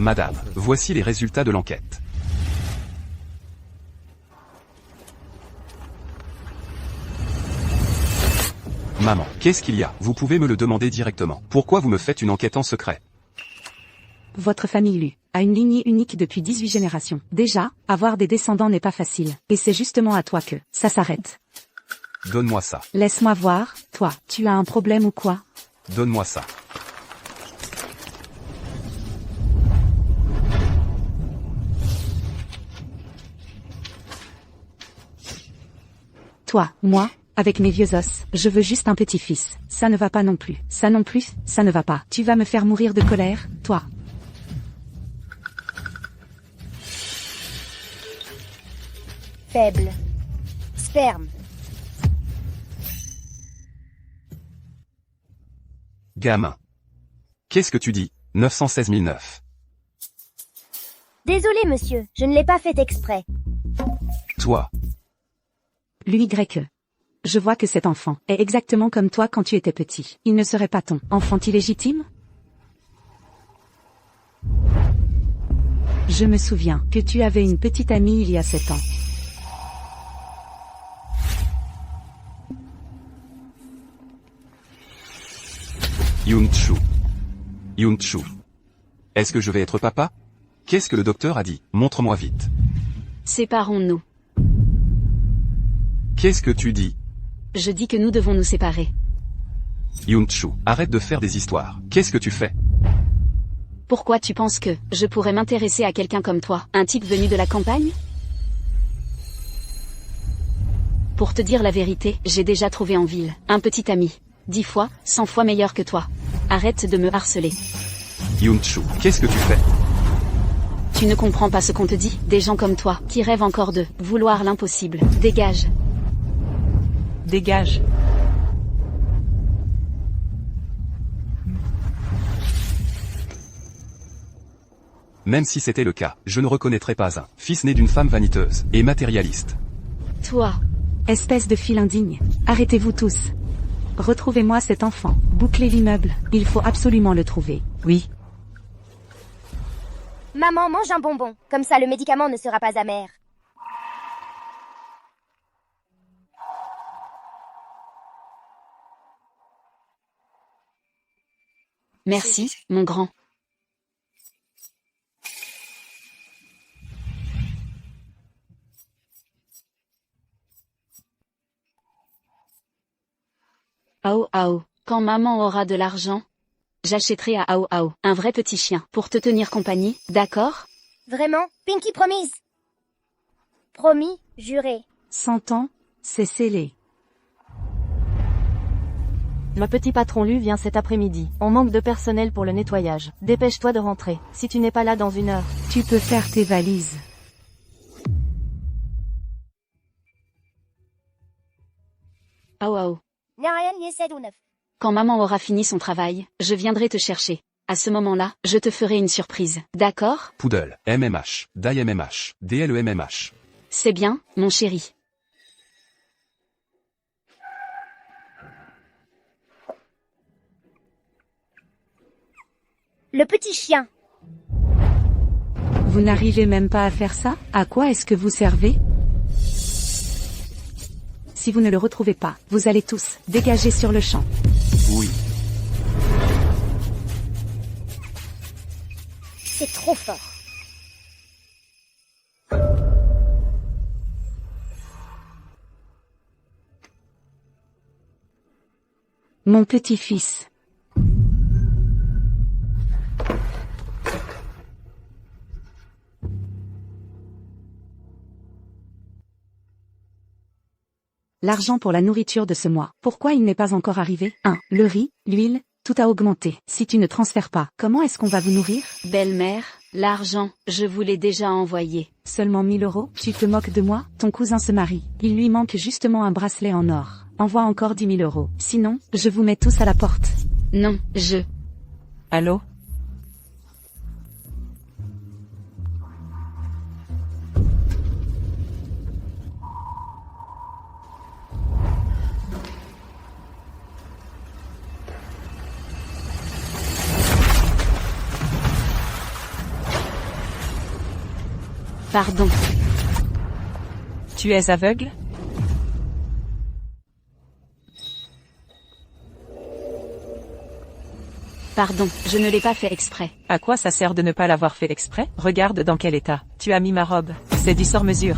Madame, voici les résultats de l'enquête. Maman, qu'est-ce qu'il y a? Vous pouvez me le demander directement. Pourquoi vous me faites une enquête en secret? Votre famille Lu a une lignée unique depuis 18 générations. Déjà, avoir des descendants n'est pas facile. Et c'est justement à toi que ça s'arrête. Donne-moi ça. Laisse-moi voir, toi, tu as un problème ou quoi? Donne-moi ça. Toi, moi, avec mes vieux os, je veux juste un petit-fils. Ça ne va pas non plus. Ça non plus, ça ne va pas. Tu vas me faire mourir de colère, toi. Faible. Sperme. Gamin. Qu'est-ce que tu dis? 916 009. Désolé, monsieur, je ne l'ai pas fait exprès. Toi. Lui Y. Je vois que cet enfant est exactement comme toi quand tu étais petit. Il ne serait pas ton enfant illégitime? Je me souviens que tu avais une petite amie il y a 7 ans. Yun-Chu. Yun-Chu. Est-ce que je vais être papa? Qu'est-ce que le docteur a dit? Montre-moi vite. Séparons-nous. Qu'est-ce que tu dis? Je dis que nous devons nous séparer. Yun-Chu, arrête de faire des histoires. Qu'est-ce que tu fais? Pourquoi tu penses que je pourrais m'intéresser à quelqu'un comme toi, un type venu de la campagne? Pour te dire la vérité, j'ai déjà trouvé en ville un petit ami. 10 fois, 100 fois meilleur que toi. Arrête de me harceler. Yun-Chu, qu'est-ce que tu fais? Tu ne comprends pas ce qu'on te dit? Des gens comme toi, qui rêvent encore de vouloir l'impossible. Dégage. Dégage. Même si c'était le cas, je ne reconnaîtrais pas un fils né d'une femme vaniteuse et matérialiste. Toi. Espèce de fille indigne. Arrêtez-vous tous. Retrouvez-moi cet enfant. Bouclez l'immeuble. Il faut absolument le trouver. Oui. Maman, mange un bonbon. Comme ça, le médicament ne sera pas amer. Merci, mon grand. Ao Ao, quand maman aura de l'argent, j'achèterai à Ao Ao un vrai petit chien pour te tenir compagnie, d'accord? Vraiment? Pinky promise. Promis, juré. 100 ans, c'est scellé. Le petit patron Lu vient cet après-midi. On manque de personnel pour le nettoyage. Dépêche-toi de rentrer. Si tu n'es pas là dans 1 heure. Tu peux faire tes valises. Ao Ao, Narayan Yesedouneuf. quand maman aura fini son travail, je viendrai te chercher. À ce moment-là, je te ferai une surprise, d'accord? Poodle, MMH, Die MMH, DLEMMH. C'est bien, mon chéri. Le petit chien. Vous n'arrivez même pas à faire ça? À quoi est-ce que vous servez? Si vous ne le retrouvez pas, vous allez tous dégager sur le champ. Oui. C'est trop fort. Mon petit-fils. L'argent pour la nourriture de ce mois. Pourquoi il n'est pas encore arrivé? 1. Le riz, l'huile, tout a augmenté. Si tu ne transfères pas, comment est-ce qu'on va vous nourrir? Belle-mère, l'argent, je vous l'ai déjà envoyé. Seulement 1000 €? Tu te moques de moi? Ton cousin se marie. Il lui manque justement un bracelet en or. Envoie encore 10 000 €. Sinon, je vous mets tous à la porte. Non, Allô? Pardon. Tu es aveugle? Pardon, je ne l'ai pas fait exprès. À quoi ça sert de ne pas l'avoir fait exprès? Regarde dans quel état. Tu as mis ma robe. C'est du sur-mesure.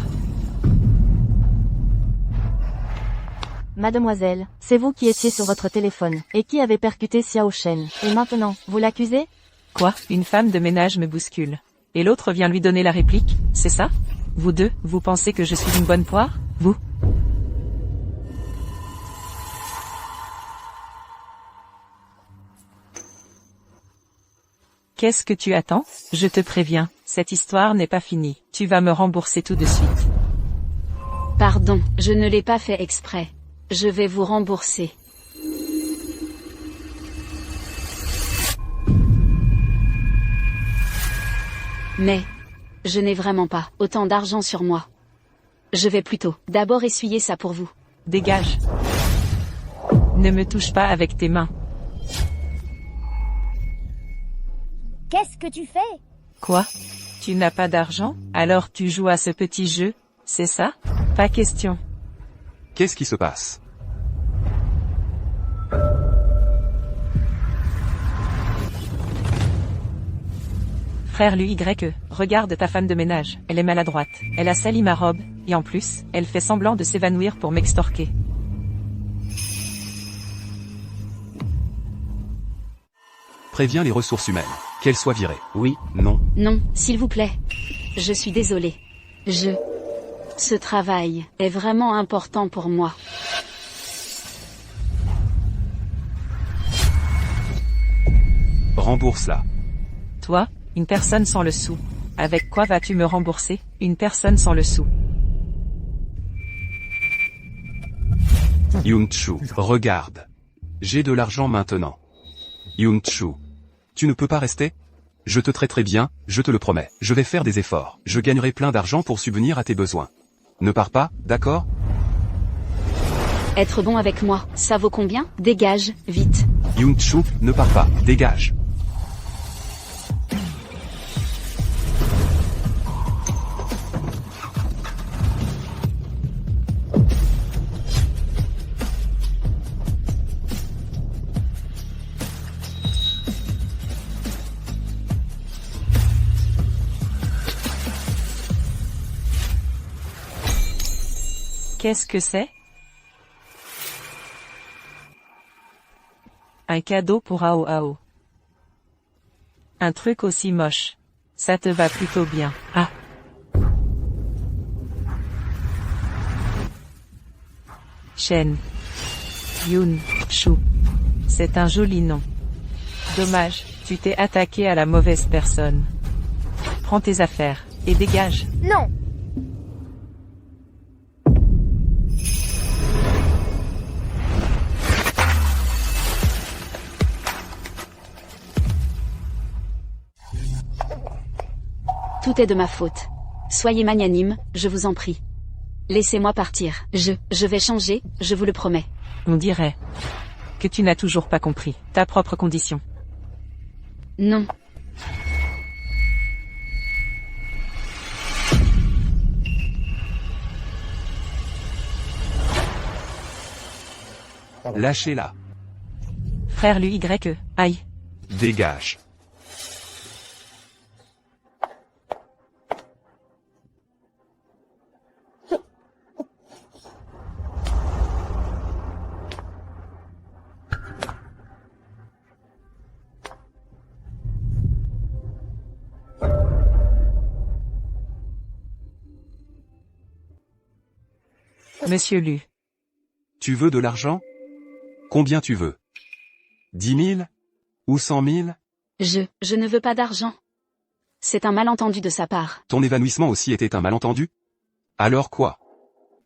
Mademoiselle, c'est vous qui étiez sur votre téléphone, et qui avez percuté Xiao Shen. Et maintenant, vous l'accusez? Quoi? Une femme de ménage me bouscule. Et l'autre vient lui donner la réplique, c'est ça? Vous deux, vous pensez que je suis une bonne poire? Vous? Qu'est-ce que tu attends? Je te préviens, cette histoire n'est pas finie. Tu vas me rembourser tout de suite. Pardon, je ne l'ai pas fait exprès. Je vais vous rembourser. Mais, je n'ai vraiment pas autant d'argent sur moi. Je vais plutôt d'abord essuyer ça pour vous. Dégage. Ne me touche pas avec tes mains. Qu'est-ce que tu fais? Quoi? Tu n'as pas d'argent? Alors tu joues à ce petit jeu, c'est ça? Pas question. Qu'est-ce qui se passe? Frère lui YE, regarde ta femme de ménage, elle est maladroite. Elle a sali ma robe, et en plus, elle fait semblant de s'évanouir pour m'extorquer. Préviens les ressources humaines. Qu'elles soient virées. Oui, non. Non, s'il vous plaît. Je suis désolée. Ce travail est vraiment important pour moi. Rembourse-la. Toi, une personne sans le sou. Avec quoi vas-tu me rembourser? Une personne sans le sou. Yun-Chu, regarde. J'ai de l'argent maintenant. Yun-Chu. Tu ne peux pas rester? Je te traiterai bien, je te le promets. Je vais faire des efforts. Je gagnerai plein d'argent pour subvenir à tes besoins. Ne pars pas, d'accord? Être bon avec moi, ça vaut combien? Dégage, vite. Yun-Chu, ne pars pas, dégage. Qu'est-ce que c'est? Un cadeau pour Ao Ao. Un truc aussi moche. Ça te va plutôt bien. Ah. Shen. Yun-Chu. C'est un joli nom. Dommage, tu t'es attaqué à la mauvaise personne. Prends tes affaires, et dégage. Non. Tout est de ma faute. Soyez magnanime, je vous en prie. Laissez-moi partir. Je vais changer, je vous le promets. On dirait que tu n'as toujours pas compris ta propre condition. Non. Lâchez-la. Frère lui YE, aïe. Dégage. Monsieur Lu. Tu veux de l'argent? Combien tu veux? 10 000? Ou 100 000? Je ne veux pas d'argent. C'est un malentendu de sa part. Ton évanouissement aussi était un malentendu? Alors quoi?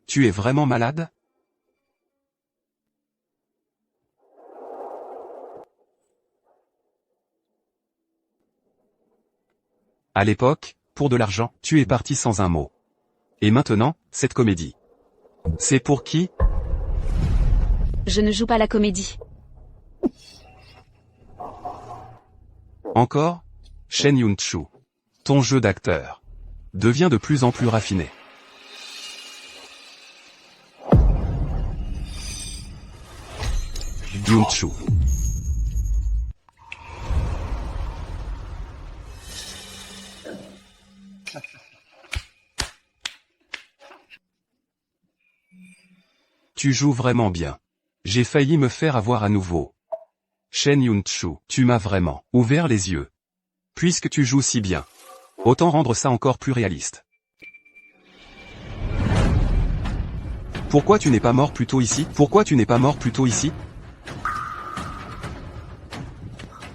Tu es vraiment malade? À l'époque, pour de l'argent, tu es parti sans un mot. Et maintenant, cette comédie. C'est pour qui? Je ne joue pas la comédie. Encore? Shen Yun-Chu. Ton jeu d'acteur. devient de plus en plus raffiné. Yoon-Chu. Tu joues vraiment bien. J'ai failli me faire avoir à nouveau. Shen Yoon-Chu, tu m'as vraiment ouvert les yeux. Puisque tu joues si bien, autant rendre ça encore plus réaliste. Pourquoi tu n'es pas mort plus tôt ici? Pourquoi tu n'es pas mort plus tôt ici?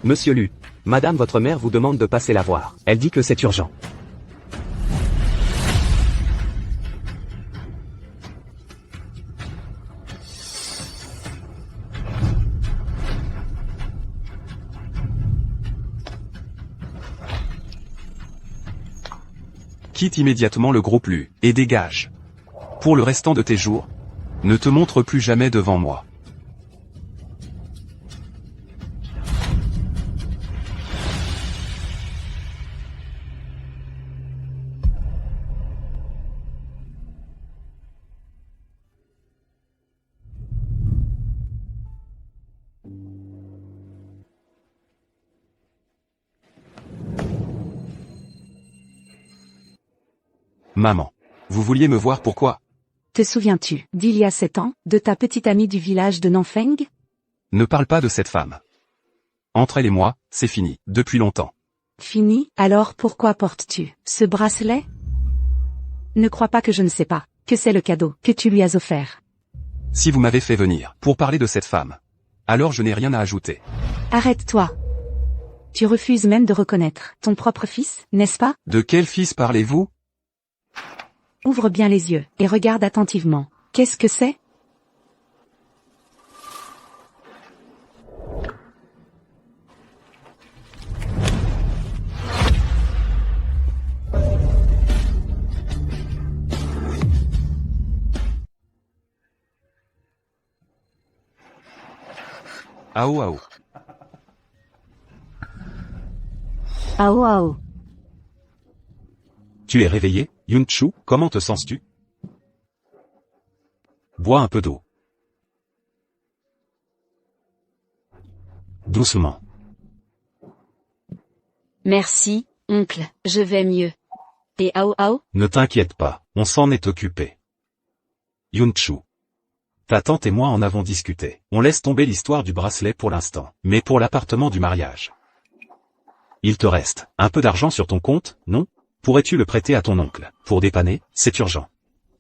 Monsieur Lu, madame votre mère vous demande de passer la voir. Elle dit que c'est urgent. Quitte immédiatement le groupe Lu, et dégage. Pour le restant de tes jours, ne te montre plus jamais devant moi. Maman. Vous vouliez me voir pourquoi? Te souviens-tu, d'il y a 7 ans, de ta petite amie du village de Nanfeng? Ne parle pas de cette femme. Entre elle et moi, c'est fini, depuis longtemps. Fini, alors pourquoi portes-tu ce bracelet? Ne crois pas que je ne sais pas, que c'est le cadeau que tu lui as offert. Si vous m'avez fait venir pour parler de cette femme, alors je n'ai rien à ajouter. Arrête-toi. Tu refuses même de reconnaître ton propre fils, n'est-ce pas? De quel fils parlez-vous? Ouvre bien les yeux, et regarde attentivement. Qu'est-ce que c'est? Ao Ao. Ao Ao. Tu es réveillé, Yoon-Chu, comment te sens-tu? Bois un peu d'eau. Doucement. Merci, oncle, je vais mieux. Et Ao Ao? Ne t'inquiète pas, on s'en est occupé. Yoon-Chu. Ta tante et moi en avons discuté. On laisse tomber l'histoire du bracelet pour l'instant, mais pour l'appartement du mariage. Il te reste un peu d'argent sur ton compte, non? Pourrais-tu le prêter à ton oncle? Pour dépanner, c'est urgent.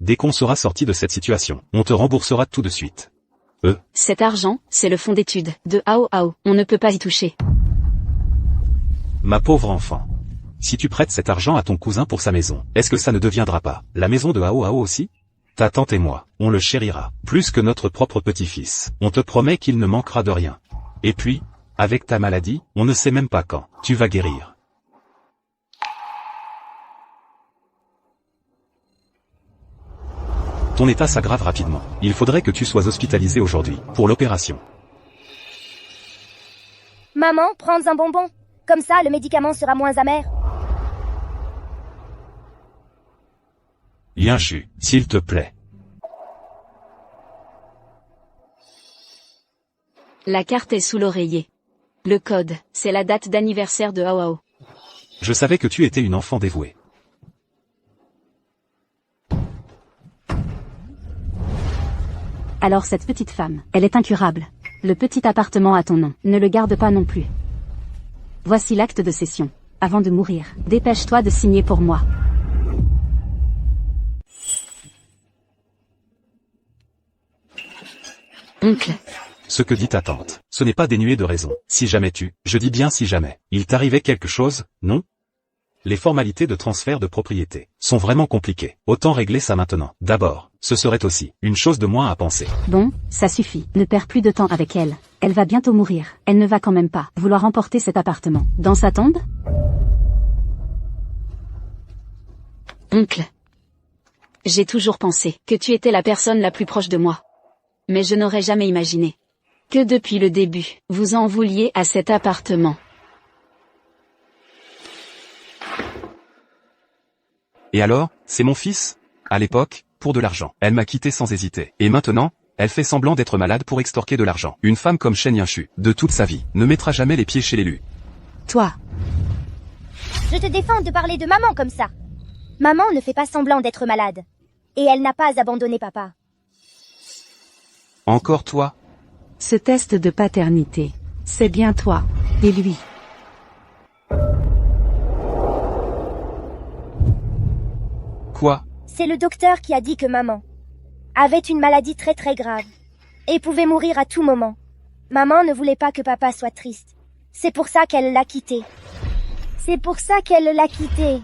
Dès qu'on sera sorti de cette situation, on te remboursera tout de suite. Cet argent, c'est le fonds d'études de Ao Ao. On ne peut pas y toucher. Ma pauvre enfant. Si tu prêtes cet argent à ton cousin pour sa maison, est-ce que ça ne deviendra pas la maison de Ao Ao aussi? Ta tante et moi, on le chérira, plus que notre propre petit-fils. On te promet qu'il ne manquera de rien. Et puis, avec ta maladie, on ne sait même pas quand tu vas guérir. Ton état s'aggrave rapidement. Il faudrait que tu sois hospitalisé aujourd'hui, pour l'opération. Maman, prends un bonbon. Comme ça, le médicament sera moins amer. Yoon-Chu, s'il te plaît. La carte est sous l'oreiller. Le code, c'est la date d'anniversaire de Ao Ao. Je savais que tu étais une enfant dévouée. Alors cette petite femme, elle est incurable. Le petit appartement à ton nom, ne le garde pas non plus. Voici l'acte de cession. Avant de mourir, dépêche-toi de signer pour moi. Oncle. Ce que dit ta tante, ce n'est pas dénué de raison. Si jamais je dis bien si jamais, il t'arrivait quelque chose, non? Les formalités de transfert de propriété sont vraiment compliquées. Autant régler ça maintenant. D'abord, ce serait aussi une chose de moins à penser. Bon, ça suffit. Ne perds plus de temps avec elle. Elle va bientôt mourir. Elle ne va quand même pas vouloir emporter cet appartement dans sa tombe? Oncle. J'ai toujours pensé que tu étais la personne la plus proche de moi. Mais je n'aurais jamais imaginé que depuis le début, vous en vouliez à cet appartement. Et alors, c'est mon fils? À l'époque, pour de l'argent. Elle m'a quitté sans hésiter. Et maintenant, elle fait semblant d'être malade pour extorquer de l'argent. Une femme comme Shen Yanshu, de toute sa vie, ne mettra jamais les pieds chez l'élu. Toi, Je te défends de parler de maman comme ça. Maman ne fait pas semblant d'être malade. Et elle n'a pas abandonné papa. Encore toi? Ce test de paternité, c'est bien toi et lui. Quoi? C'est le docteur qui a dit que maman avait une maladie très très grave et pouvait mourir à tout moment. Maman ne voulait pas que papa soit triste. C'est pour ça qu'elle l'a quitté. C'est pour ça qu'elle l'a quitté.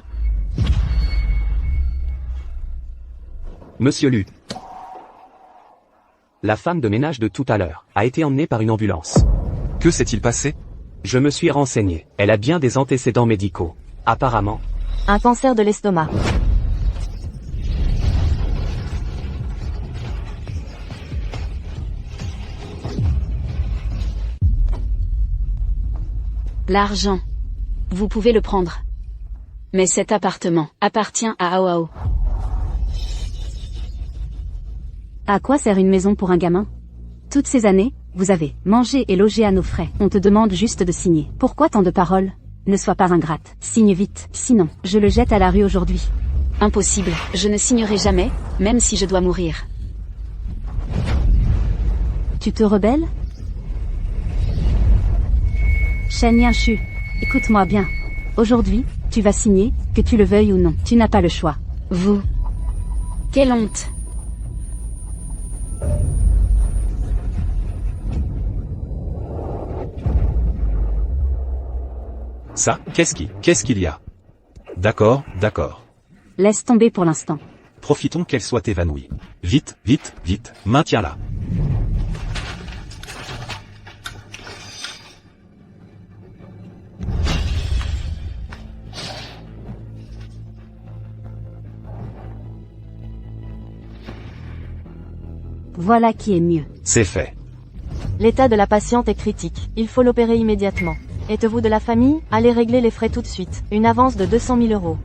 Monsieur Lu. La femme de ménage de tout à l'heure a été emmenée par une ambulance. Que s'est-il passé? Je me suis renseigné. Elle a bien des antécédents médicaux. Apparemment. Un cancer de l'estomac. l'argent. Vous pouvez le prendre. Mais cet appartement appartient à Aoao. À quoi sert une maison pour un gamin? Toutes ces années, vous avez mangé et logé à nos frais. On te demande juste de signer. Pourquoi tant de paroles? Ne sois pas ingrate. Signe vite. Sinon, je le jette à la rue aujourd'hui. Impossible, je ne signerai jamais, même si je dois mourir. Tu te rebelles? Shen Yanshu, écoute-moi bien. Aujourd'hui, tu vas signer, que tu le veuilles ou non. Tu n'as pas le choix. Vous. Quelle honte. Ça, qu'est-ce qu'il y a? D'accord, d'accord. Laisse tomber pour l'instant. Profitons qu'elle soit évanouie. Vite, vite, vite, maintiens-la. Voilà qui est mieux. C'est fait. L'état de la patiente est critique. Il faut l'opérer immédiatement. Êtes-vous de la famille? Allez régler les frais tout de suite. Une avance de 200 000 €.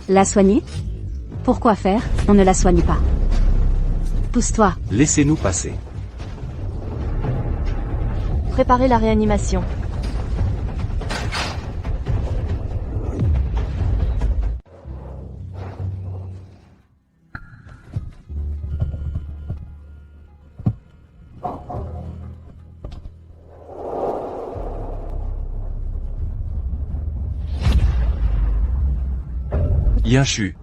La soigner? Pourquoi faire? On ne la soigne pas. Pousse-toi. Laissez-nous passer. Préparez la réanimation. Yanshu.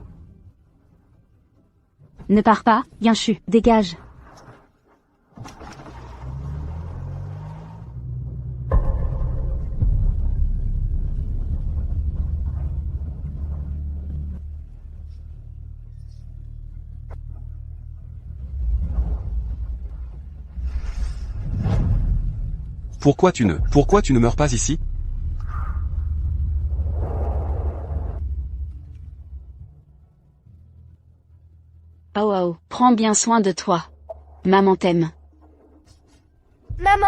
Ne pars pas, Yanshu, dégage. Pourquoi tu ne meurs pas ici? Aoao, prends bien soin de toi. Maman t'aime. Maman?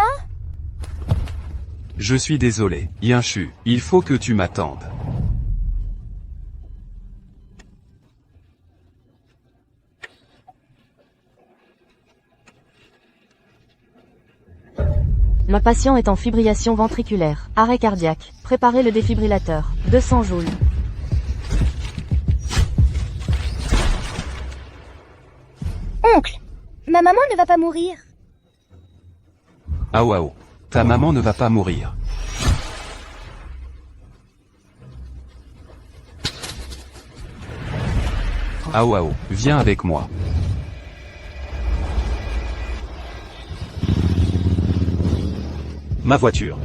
Je suis désolé, Yanshu, il faut que tu m'attendes. Ma patient est en fibrillation ventriculaire. Arrêt cardiaque. Préparez le défibrillateur. 200 joules. Oncle, ma maman ne va pas mourir. Aoao, ta maman ne va pas mourir. Aoao, viens avec moi. Ma voiture.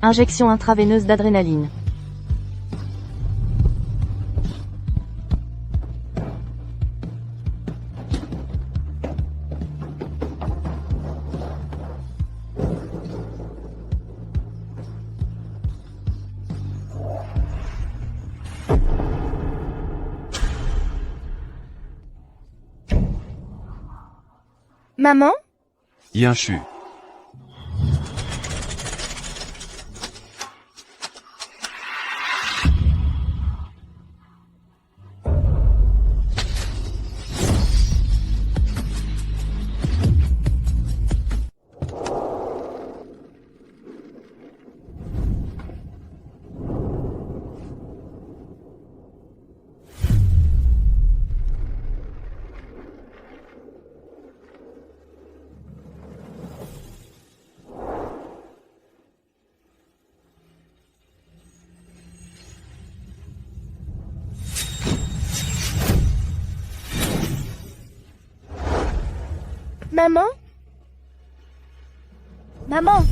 Injection intraveineuse d'adrénaline. Maman? Yanshu. Maman? Maman?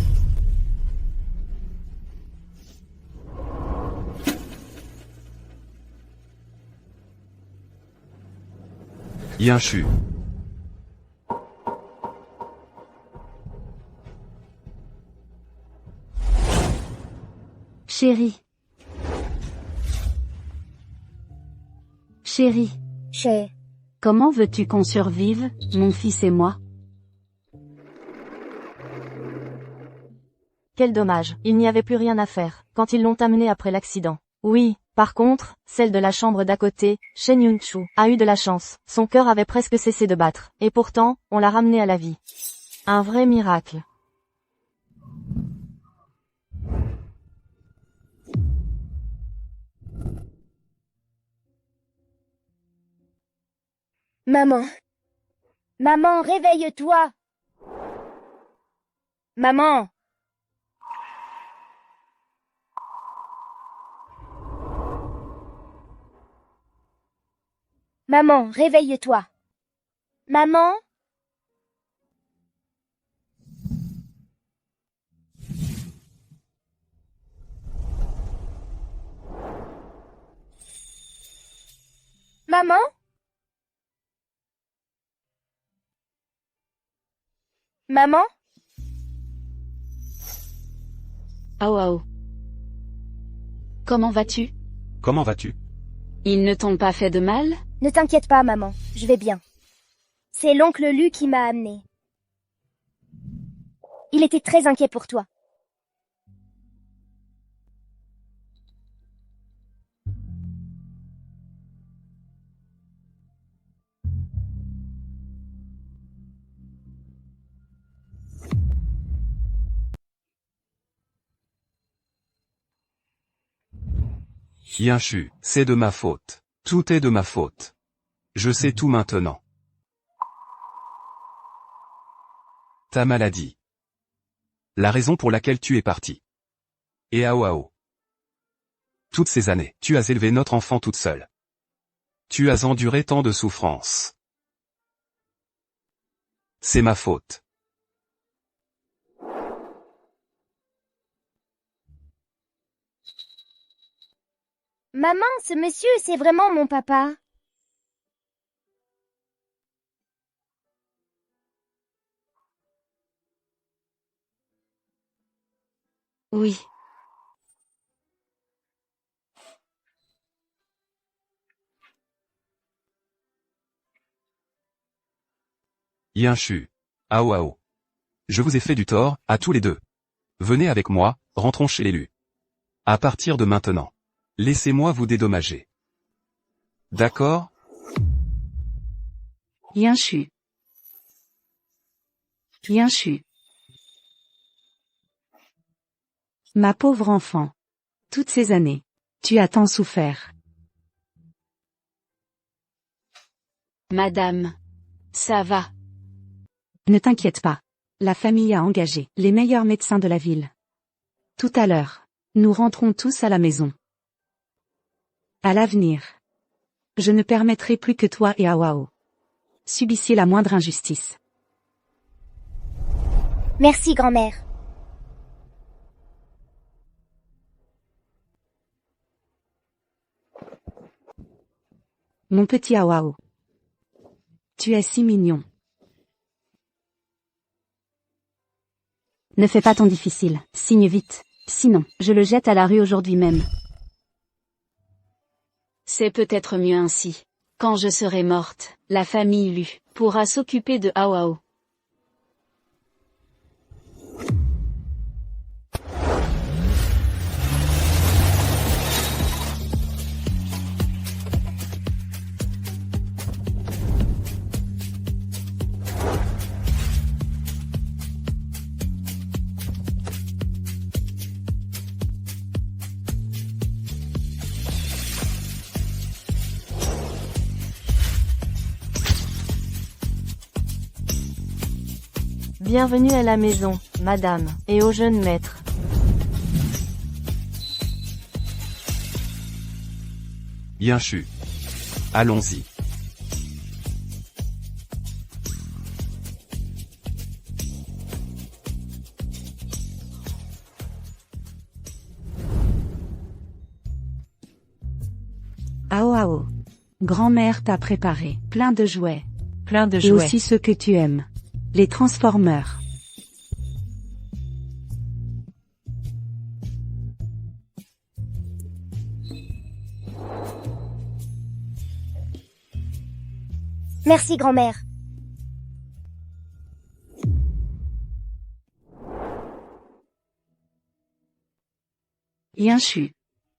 Yinchu. Chérie. Chérie, Chez. comment veux-tu qu'on survive, mon fils et moi? Quel dommage, il n'y avait plus rien à faire, quand ils l'ont amené après l'accident. Oui, par contre, celle de la chambre d'à côté, Shen Yun-Chu, a eu de la chance. Son cœur avait presque cessé de battre, et pourtant, on l'a ramené à la vie. Un vrai miracle. Maman. Maman, réveille-toi. Maman. Maman, réveille-toi. Maman? Maman? Maman? Ao. Comment vas-tu? Comment vas-tu? Ils ne t'ont pas fait de mal? Ne t'inquiète pas, maman, je vais bien. C'est l'oncle Lu qui m'a amené. Il était très inquiet pour toi. Yinchu, c'est de ma faute. Tout est de ma faute. Je sais tout maintenant. Ta maladie. La raison pour laquelle tu es parti. Et Ao. Toutes ces années, tu as élevé notre enfant toute seule. Tu as enduré tant de souffrances. C'est ma faute. Maman, ce monsieur, c'est vraiment mon papa. Oui. Yinchu. Ao. Je vous ai fait du tort, à tous les deux. Venez avec moi, rentrons chez l'élu. À partir de maintenant. Laissez-moi vous dédommager. D'accord? Yinchu. Yinchu. Ma pauvre enfant. Toutes ces années. Tu as tant souffert. Madame. Ça va. Ne t'inquiète pas. La famille a engagé les meilleurs médecins de la ville. Tout à l'heure, nous rentrons tous à la maison. À l'avenir. Je ne permettrai plus que toi et Ao subissiez la moindre injustice. Merci, grand-mère. Mon petit Ao. Tu es si mignon. Ne fais pas ton difficile, signe vite. Sinon, je le jette à la rue aujourd'hui même. C'est peut-être mieux ainsi. Quand je serai morte, la famille Lu pourra s'occuper de Ao. Bienvenue à la maison, madame, et au jeune maître. Yinchu. Allons-y. Ao Ao. Grand-mère t'a préparé plein de jouets. Plein de Et jouets. aussi ceux que tu aimes. Les Transformers. Merci, grand-mère. Yinchu.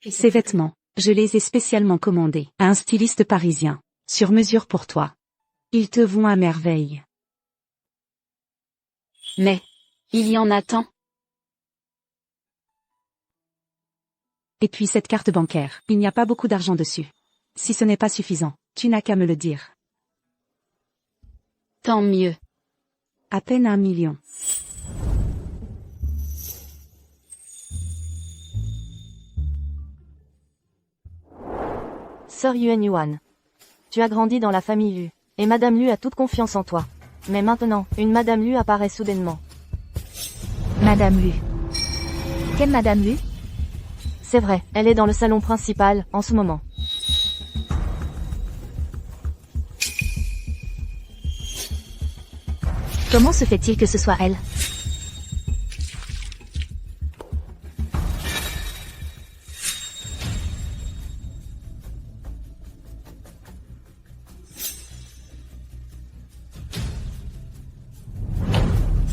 Ces vêtements, je les ai spécialement commandés à un styliste parisien, sur mesure pour toi. Ils te vont à merveille. Mais, il y en a tant. Et puis cette carte bancaire, il n'y a pas beaucoup d'argent dessus. Si ce n'est pas suffisant, tu n'as qu'à me le dire. Tant mieux. À peine 1 million. Sœur Yuen Yuan. Tu as grandi dans la famille Lu, et Madame Lu a toute confiance en toi. Mais maintenant, une Madame Lu apparaît soudainement. Madame Lu. Quelle Madame Lu? C'est vrai, elle est dans le salon principal, en ce moment. Comment se fait-il que ce soit elle?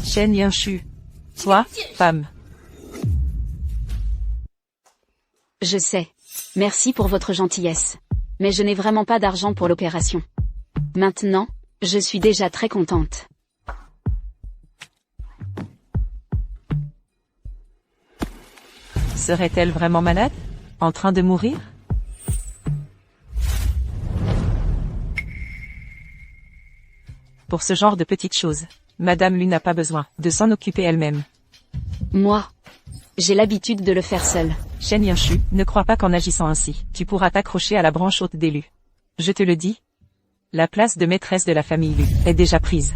Shen Yinchu. Toi, femme. Je sais. Merci pour votre gentillesse. Mais je n'ai vraiment pas d'argent pour l'opération. Maintenant, je suis déjà très contente. Serait-elle vraiment malade? En train de mourir? Pour ce genre de petites choses, Madame Lu n'a pas besoin de s'en occuper elle-même. Moi, j'ai l'habitude de le faire seule. Shen Yinchu, ne crois pas qu'en agissant ainsi, tu pourras t'accrocher à la branche haute des Lu. Je te le dis, la place de maîtresse de la famille Lu est déjà prise.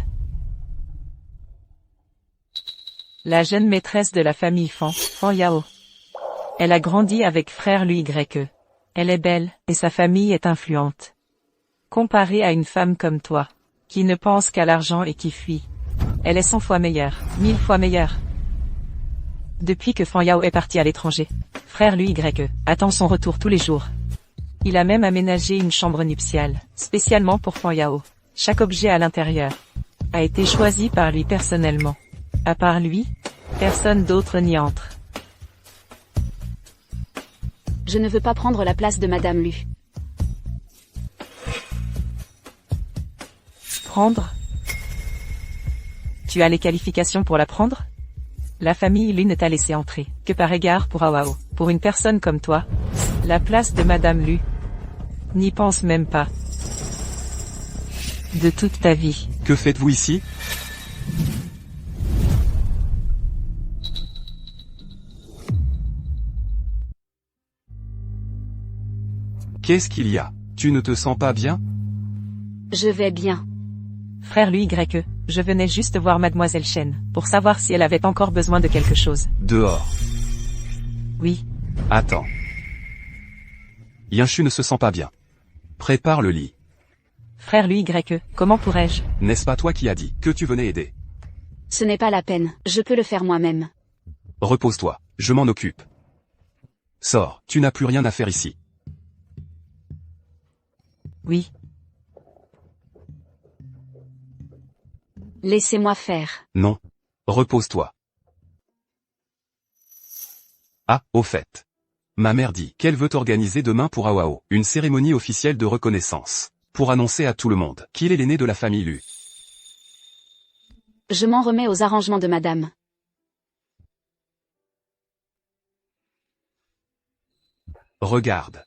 La jeune maîtresse de la famille Fan Yao. Elle a grandi avec frère Lu YE. Elle est belle, et sa famille est influente. Comparée à une femme comme toi, qui ne pense qu'à l'argent et qui fuit, elle est 100 fois meilleure, 1000 fois meilleure. Depuis que Fan Yao est parti à l'étranger, frère Lu YE attend son retour tous les jours. Il a même aménagé une chambre nuptiale, spécialement pour Fan Yao. Chaque objet à l'intérieur a été choisi par lui personnellement. À part lui, personne d'autre n'y entre. Je ne veux pas prendre la place de Madame Lu. Prendre? Tu as les qualifications pour la prendre? La famille Lu ne t'a laissé entrer que par égard pour Ao. Pour une personne comme toi, la place de Madame Lu, n'y pense même pas. De toute ta vie. Que faites-vous ici? Qu'est-ce qu'il y a? Tu ne te sens pas bien? Je vais bien. Frère Lu YE, je venais juste voir Mademoiselle Shen, pour savoir si elle avait encore besoin de quelque chose. Dehors. Oui. Attends. Yinchu ne se sent pas bien. Prépare le lit. Frère Lu YE, comment pourrais-je? N'est-ce pas toi qui as dit que tu venais aider? Ce n'est pas la peine, je peux le faire moi-même. Repose-toi, je m'en occupe. Sors, tu n'as plus rien à faire ici. Oui. Laissez-moi faire. Non. Repose-toi. Ah, au fait. Ma mère dit qu'elle veut organiser demain pour Ao une cérémonie officielle de reconnaissance, pour annoncer à tout le monde qu'il est l'aîné de la famille Lu. Je m'en remets aux arrangements de Madame. Regarde.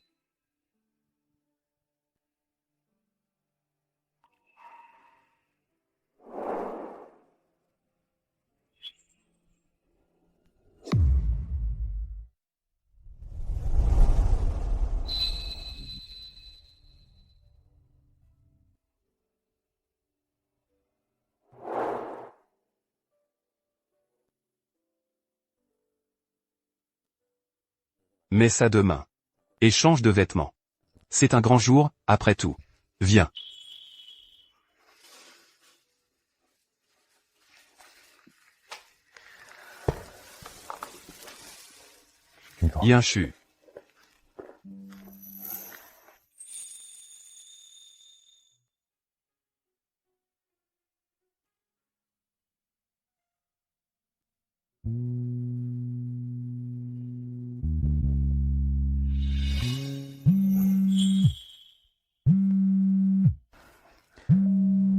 Mets ça demain. Et change de vêtements. C'est un grand jour, après tout. Viens. Yinchu.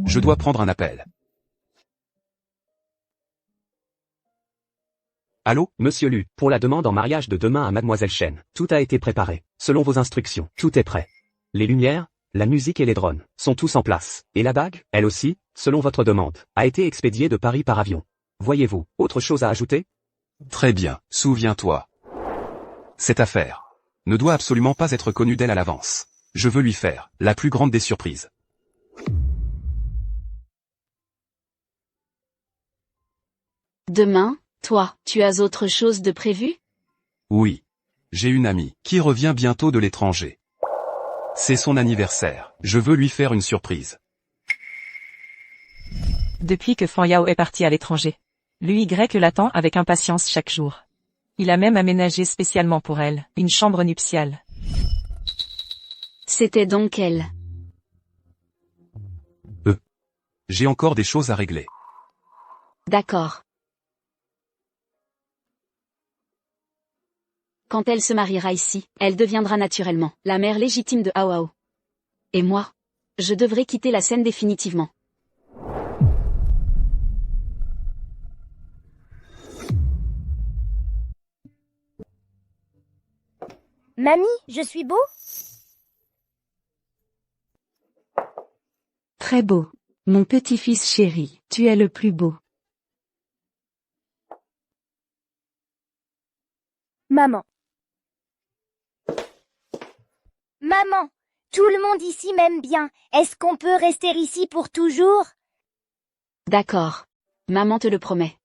Je dois prendre un appel. Allô, Monsieur Lu, pour la demande en mariage de demain à Mademoiselle Chen. Tout a été préparé. Selon vos instructions, tout est prêt. Les lumières, la musique et les drones sont tous en place. Et la bague, elle aussi, selon votre demande, a été expédiée de Paris par avion. Voyez-vous, autre chose à ajouter? Très bien, souviens-toi. Cette affaire ne doit absolument pas être connue d'elle à l'avance. Je veux lui faire la plus grande des surprises. Demain, toi, tu as autre chose de prévu? Oui. J'ai une amie qui revient bientôt de l'étranger. C'est son anniversaire. Je veux lui faire une surprise. Depuis que Fan Yao est parti à l'étranger, l'UY l'attend avec impatience chaque jour. Il a même aménagé spécialement pour elle une chambre nuptiale. C'était donc elle. J'ai encore des choses à régler. D'accord. Quand elle se mariera ici, elle deviendra naturellement la mère légitime de Hao Hao. Et moi, je devrais quitter la scène définitivement. Mamie, je suis beau? Très beau. Mon petit-fils chéri, tu es le plus beau. Maman. Maman, tout le monde ici m'aime bien. Est-ce qu'on peut rester ici pour toujours? D'accord. Maman te le promet.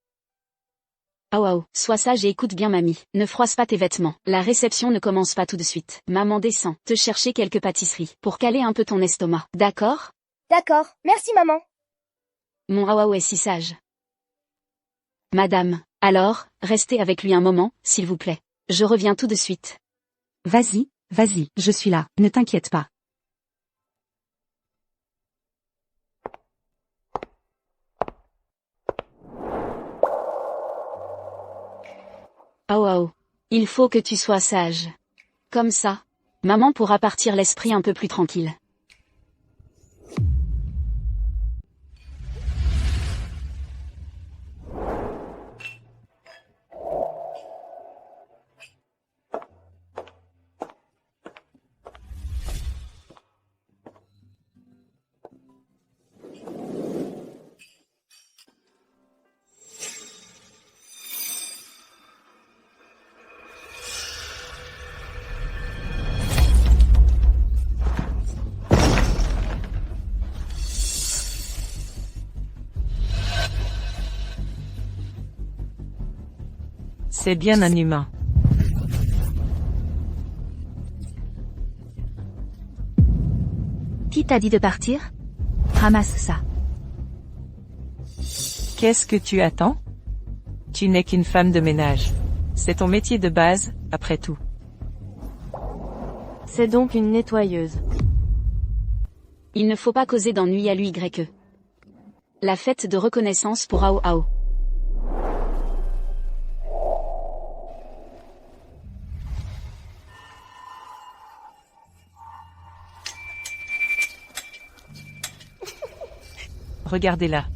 Hao Hao, sois sage et écoute bien mamie. Ne froisse pas tes vêtements. La réception ne commence pas tout de suite. Maman descend te chercher quelques pâtisseries pour caler un peu ton estomac. D'accord? D'accord, merci maman. Mon Hao Hao est si sage. Madame, alors, restez avec lui un moment, s'il vous plaît. Je reviens tout de suite. Vas-y, vas-y, je suis là, ne t'inquiète pas. Hao Hao, il faut que tu sois sage. Comme ça, maman pourra partir l'esprit un peu plus tranquille. C'est bien un humain. Qui t'a dit de partir? Ramasse ça. Qu'est-ce que tu attends? Tu n'es qu'une femme de ménage. C'est ton métier de base, après tout. C'est donc une nettoyeuse. Il ne faut pas causer d'ennui à l'UY. La fête de reconnaissance pour Hao Hao. Regardez-la.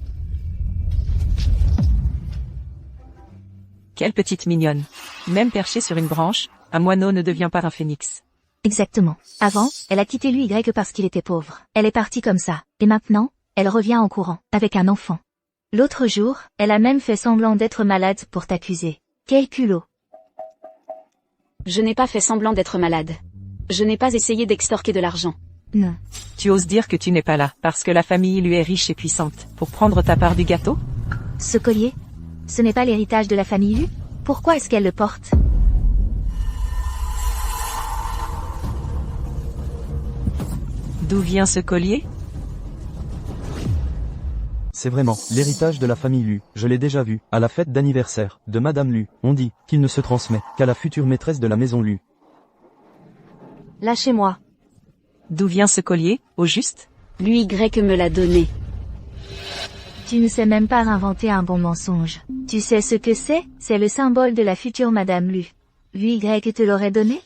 Quelle petite mignonne. Même perchée sur une branche, un moineau ne devient pas un phénix. Exactement. Avant, elle a quitté l'UY parce qu'il était pauvre. Elle est partie comme ça. Et maintenant, elle revient en courant, avec un enfant. L'autre jour, elle a même fait semblant d'être malade pour t'accuser. Quel culot. Je n'ai pas fait semblant d'être malade. Je n'ai pas essayé d'extorquer de l'argent. Non. Tu oses dire que tu n'es pas là, parce que la famille lui est riche et puissante, pour prendre ta part du gâteau? Ce collier? Ce n'est pas l'héritage de la famille Lu? Pourquoi est-ce qu'elle le porte? D'où vient ce collier? C'est vraiment l'héritage de la famille Lu. Je l'ai déjà vu, à la fête d'anniversaire de Madame Lu. On dit qu'il ne se transmet qu'à la future maîtresse de la maison Lu. Lâchez-moi. D'où vient ce collier, au juste? Lui Y me l'a donné. Tu ne sais même pas inventer un bon mensonge. Tu sais ce que c'est? C'est le symbole de la future Madame Lu. Lui Y te l'aurait donné?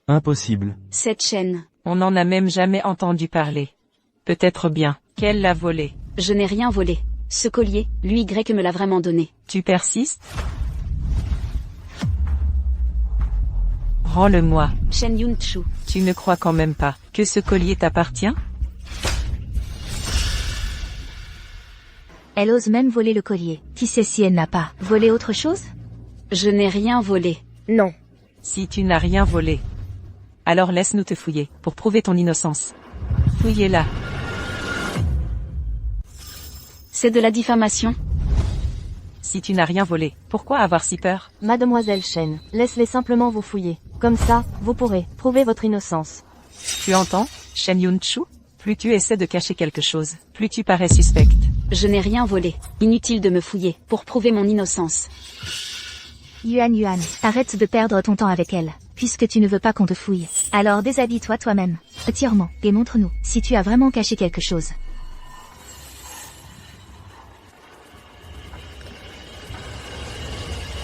Impossible. Cette chaîne. On n'en a même jamais entendu parler. Peut-être bien qu'elle l'a volé. Je n'ai rien volé. Ce collier, lui Y me l'a vraiment donné. Tu persistes? Rends-le-moi. Shen Yun-Chu. Tu ne crois quand même pas que ce collier t'appartient? Elle ose même voler le collier. Qui sait si elle n'a pas volé autre chose? Je n'ai rien volé. Non. Si tu n'as rien volé, alors laisse-nous te fouiller, pour prouver ton innocence. Fouillez-la. C'est de la diffamation. Si tu n'as rien volé, pourquoi avoir si peur? Mademoiselle Shen, laisse-les simplement vous fouiller. Comme ça, vous pourrez prouver votre innocence. Tu entends, Shen Yun-Chu? Plus tu essaies de cacher quelque chose, plus tu parais suspecte. Je n'ai rien volé. Inutile de me fouiller, pour prouver mon innocence. Yuan, arrête de perdre ton temps avec elle, puisque tu ne veux pas qu'on te fouille. Alors déshabille-toi toi-même. Retire-moi, et montre-nous, si tu as vraiment caché quelque chose.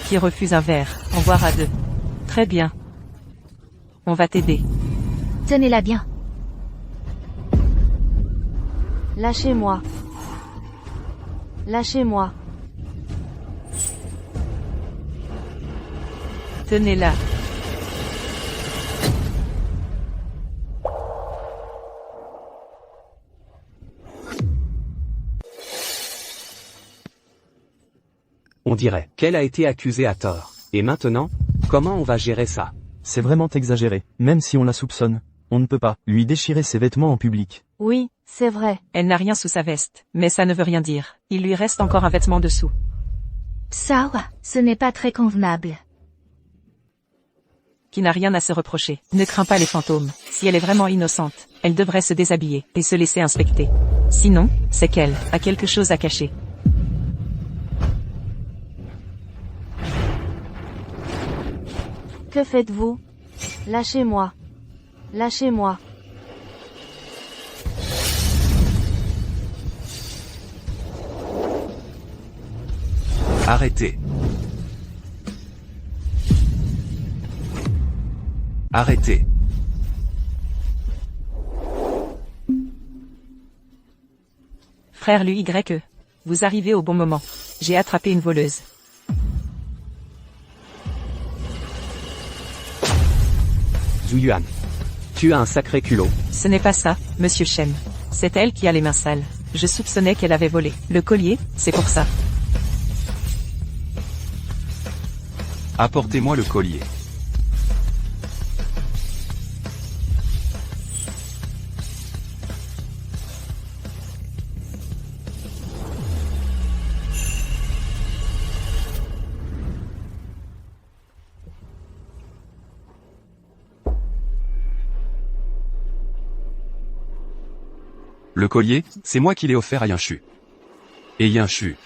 Qui refuse un verre, en boire à deux. Très bien. On va t'aider. Tenez-la bien. Lâchez-moi. Lâchez-moi. Tenez-la. On dirait qu'elle a été accusée à tort. Et maintenant, comment on va gérer ça? C'est vraiment exagéré. Même si on la soupçonne, on ne peut pas lui déchirer ses vêtements en public. Oui, c'est vrai. Elle n'a rien sous sa veste, mais ça ne veut rien dire. Il lui reste encore un vêtement dessous. Ça, ce n'est pas très convenable. Qui n'a rien à se reprocher. Ne crains pas les fantômes. Si elle est vraiment innocente, elle devrait se déshabiller et se laisser inspecter. Sinon, c'est qu'elle a quelque chose à cacher. Que faites-vous? Lâchez-moi. Lâchez-moi. Arrêtez. Arrêtez. Frère Lui Y, vous arrivez au bon moment. J'ai attrapé une voleuse. Zhu Yuan. Tu as un sacré culot. Ce n'est pas ça, Monsieur Shen. C'est elle qui a les mains sales. Je soupçonnais qu'elle avait volé le collier, c'est pour ça. Apportez-moi le collier. Le collier, c'est moi qui l'ai offert à Yinchu. Et Yinchu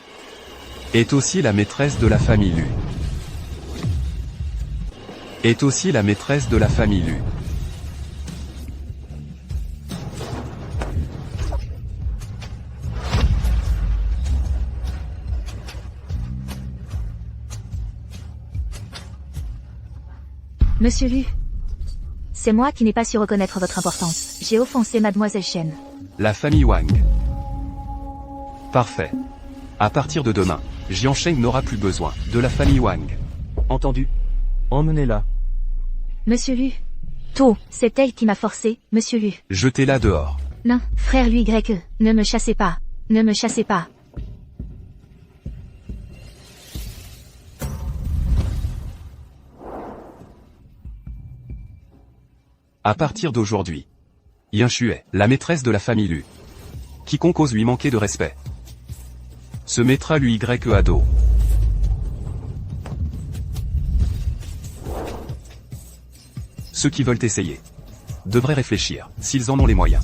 est aussi la maîtresse de la famille Lu. Est aussi la maîtresse de la famille Lu. Monsieur Lu. C'est moi qui n'ai pas su reconnaître votre importance. J'ai offensé Mademoiselle Shen. La famille Wang. Parfait. À partir de demain, Jiansheng n'aura plus besoin de la famille Wang. Entendu? Emmenez-la. Monsieur Lu. Tôt, c'est elle qui m'a forcé, Monsieur Lu. Jetez-la dehors. Non, frère Lui Y, ne me chassez pas. Ne me chassez pas. À partir d'aujourd'hui, Yinchu est la maîtresse de la famille Lu. Quiconque ose lui manquer de respect se mettra Lui Y à dos. Ceux qui veulent essayer devraient réfléchir, s'ils en ont les moyens.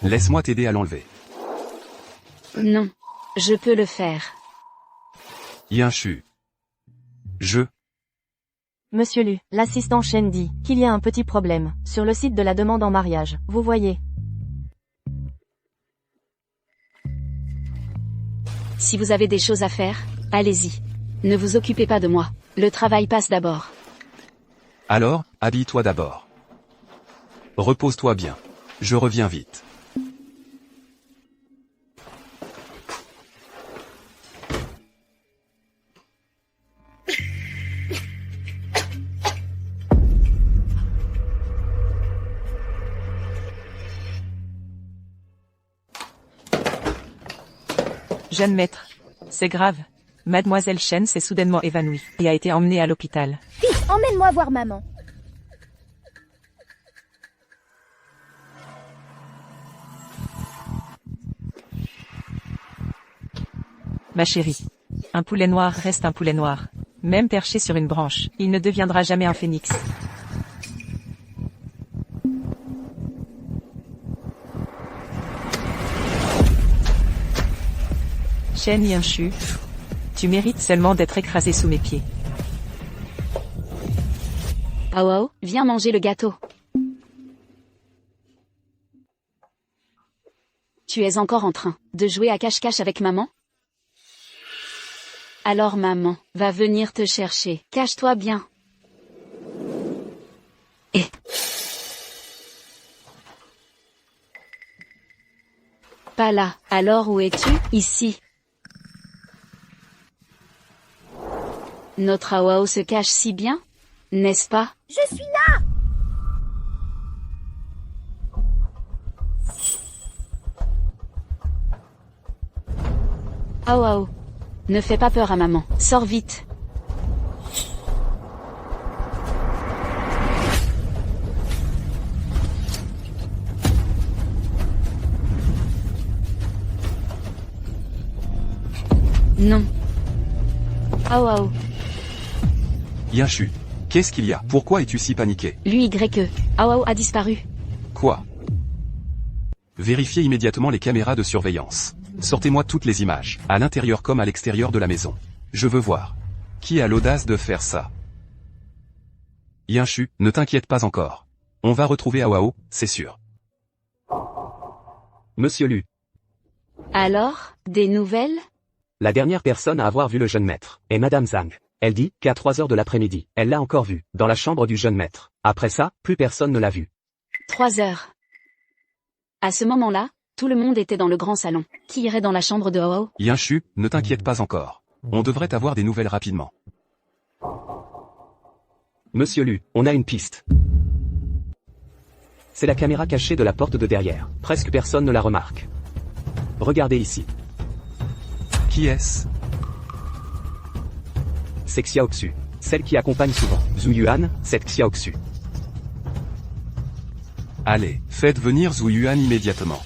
Laisse-moi t'aider à l'enlever. Non. Je peux le faire. Yinshu. Monsieur Lu, l'assistant Shen dit qu'il y a un petit problème sur le site de la demande en mariage, vous voyez. Si vous avez des choses à faire, allez-y. Ne vous occupez pas de moi. Le travail passe d'abord. Alors, habille-toi d'abord. Repose-toi bien. Je reviens vite. Jeune maître. C'est grave. Mademoiselle Shen s'est soudainement évanouie et a été emmenée à l'hôpital. Vite, emmène-moi voir maman. Ma chérie. Un poulet noir reste un poulet noir. Même perché sur une branche, il ne deviendra jamais un phénix. Shen Yinshu, tu mérites seulement d'être écrasé sous mes pieds. Ao, viens manger le gâteau. Tu es encore en train de jouer à cache-cache avec maman? Alors maman va venir te chercher. Cache-toi bien. Et... Pas là. Alors où es-tu? Ici. Notre Ao se cache si bien, n'est-ce pas? Je suis là! Ao, ne fais pas peur à maman. Sors vite. Non. Ao. Yinshu. Qu'est-ce qu'il y a? Pourquoi es-tu si paniqué? Lui Y. Ao a disparu. Quoi? Vérifiez immédiatement les caméras de surveillance. Sortez-moi toutes les images, à l'intérieur comme à l'extérieur de la maison. Je veux voir. Qui a l'audace de faire ça? Yinshu, ne t'inquiète pas encore. On va retrouver Ao, c'est sûr. Monsieur Lu. Alors, des nouvelles? La dernière personne à avoir vu le jeune maître est Madame Zhang. Elle dit qu'à 3 heures de l'après-midi, elle l'a encore vu, dans la chambre du jeune maître. Après ça, plus personne ne l'a vu. 3 heures. À ce moment-là, tout le monde était dans le grand salon. Qui irait dans la chambre de Ao? Yinshu, ne t'inquiète pas encore. On devrait avoir des nouvelles rapidement. Monsieur Lu, on a une piste. C'est la caméra cachée de la porte de derrière. Presque personne ne la remarque. Regardez ici. Qui est-ce? C'est Xiaoxu. Celle qui accompagne souvent Zhu Yuan, cette Xiaoxu. Allez, faites venir Zhu Yuan immédiatement.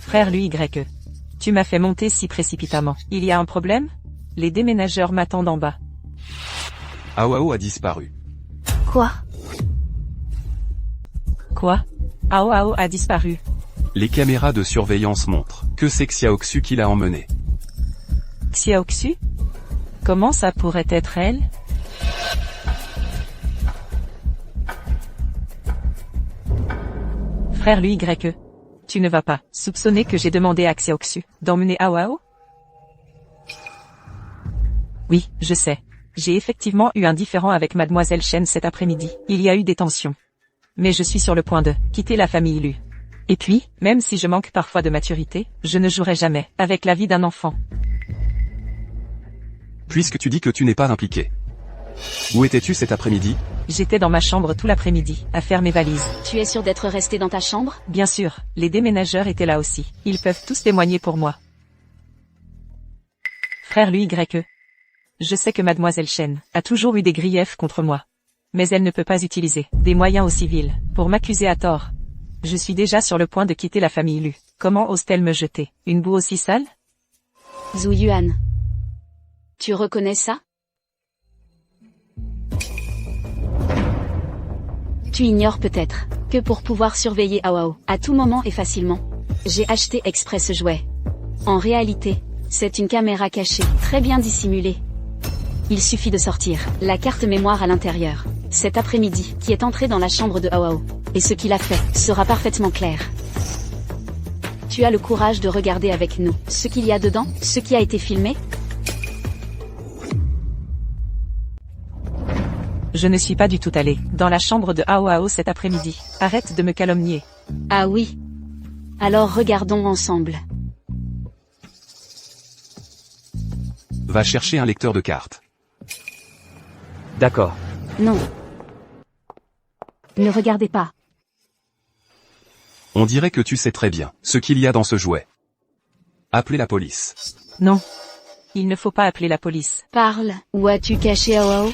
Frère lui Y. Tu m'as fait monter si précipitamment. Il y a un problème? Les déménageurs m'attendent en bas. Ao a disparu. Quoi? Quoi? Ao a disparu. Les caméras de surveillance montrent que c'est Xiaoxu qui l'a emmené. Xiaoxu? Comment ça pourrait être elle? Frère lui Y. Tu ne vas pas soupçonner que j'ai demandé à Xiaoxu d'emmener Ao? Oui, je sais. J'ai effectivement eu un différend avec Mademoiselle Shen cet après-midi. Il y a eu des tensions. Mais je suis sur le point de quitter la famille Lu. Et puis, même si je manque parfois de maturité, je ne jouerai jamais avec la vie d'un enfant. Puisque tu dis que tu n'es pas impliqué. Où étais-tu cet après-midi? J'étais dans ma chambre tout l'après-midi, à faire mes valises. Tu es sûr d'être resté dans ta chambre? Bien sûr, les déménageurs étaient là aussi. Ils peuvent tous témoigner pour moi. Frère lui Y. Je sais que Mademoiselle Shen a toujours eu des griefs contre moi. Mais elle ne peut pas utiliser des moyens aussi vils pour m'accuser à tort. Je suis déjà sur le point de quitter la famille Lu. Comment ose-t-elle me jeter une boue aussi sale? Zhu Yuan. Tu reconnais ça? Tu ignores peut-être que pour pouvoir surveiller Awao à tout moment et facilement, j'ai acheté exprès ce jouet. En réalité, c'est une caméra cachée, très bien dissimulée. Il suffit de sortir la carte mémoire à l'intérieur, cet après-midi, qui est entré dans la chambre de Awao. Et ce qu'il a fait sera parfaitement clair. Tu as le courage de regarder avec nous ce qu'il y a dedans, ce qui a été filmé? Je ne suis pas du tout allé dans la chambre de Awao cet après-midi. Arrête de me calomnier. Ah oui. Alors regardons ensemble. Va chercher un lecteur de cartes. D'accord. Non. Ne regardez pas. On dirait que tu sais très bien ce qu'il y a dans ce jouet. Appelez la police. Non. Il ne faut pas appeler la police. Parle, où as-tu caché Awao?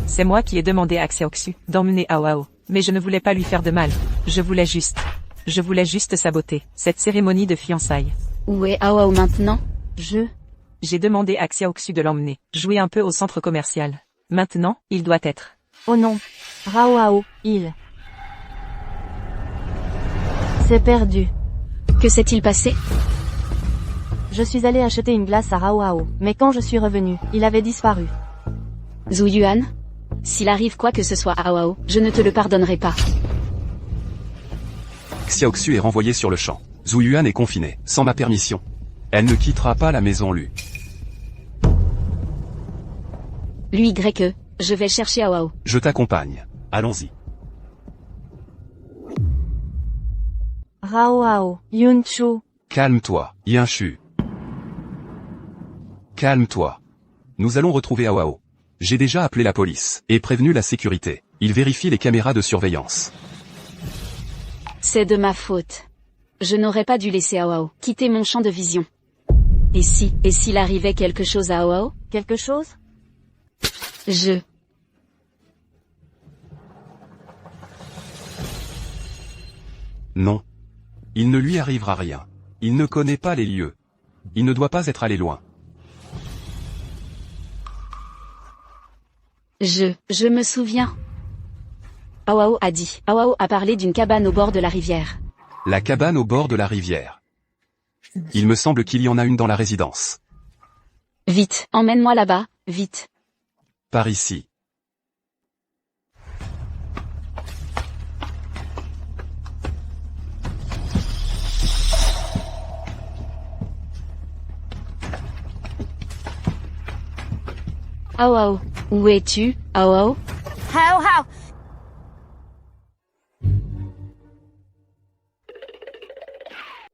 C'est moi qui ai demandé à Xiaoxu d'emmener Awao. Mais je ne voulais pas lui faire de mal. Je voulais juste saboter cette cérémonie de fiançailles. Où est Awao maintenant? J'ai demandé à Xiaoxu de l'emmener jouer un peu au centre commercial. Maintenant, il doit être. Oh non. Raoao, C'est perdu. Que s'est-il passé? Je suis allé acheter une glace à Raoao, mais quand je suis revenu, il avait disparu. Zhu Yuan? S'il arrive quoi que ce soit à Awao, je ne te le pardonnerai pas. Xiaoxu est renvoyé sur le champ. Zhu Yuan est confinée, sans ma permission. Elle ne quittera pas la maison Lu. Lui Y, je vais chercher Awao. Je t'accompagne. Allons-y. Raoao, Yunchu. Calme-toi, Yinshu. Calme-toi. Nous allons retrouver Awao. J'ai déjà appelé la police et prévenu la sécurité. Ils vérifient les caméras de surveillance. C'est de ma faute. Je n'aurais pas dû laisser Awao quitter mon champ de vision. Et s'il arrivait quelque chose à Awao? Quelque chose? Non. Il ne lui arrivera rien. Il ne connaît pas les lieux. Il ne doit pas être allé loin. Je me souviens. Awao a dit. Awao a parlé d'une cabane au bord de la rivière. La cabane au bord de la rivière. Il me semble qu'il y en a une dans la résidence. Vite, emmène-moi là-bas, vite. Par ici. Awao, où es-tu, Awao? Hao.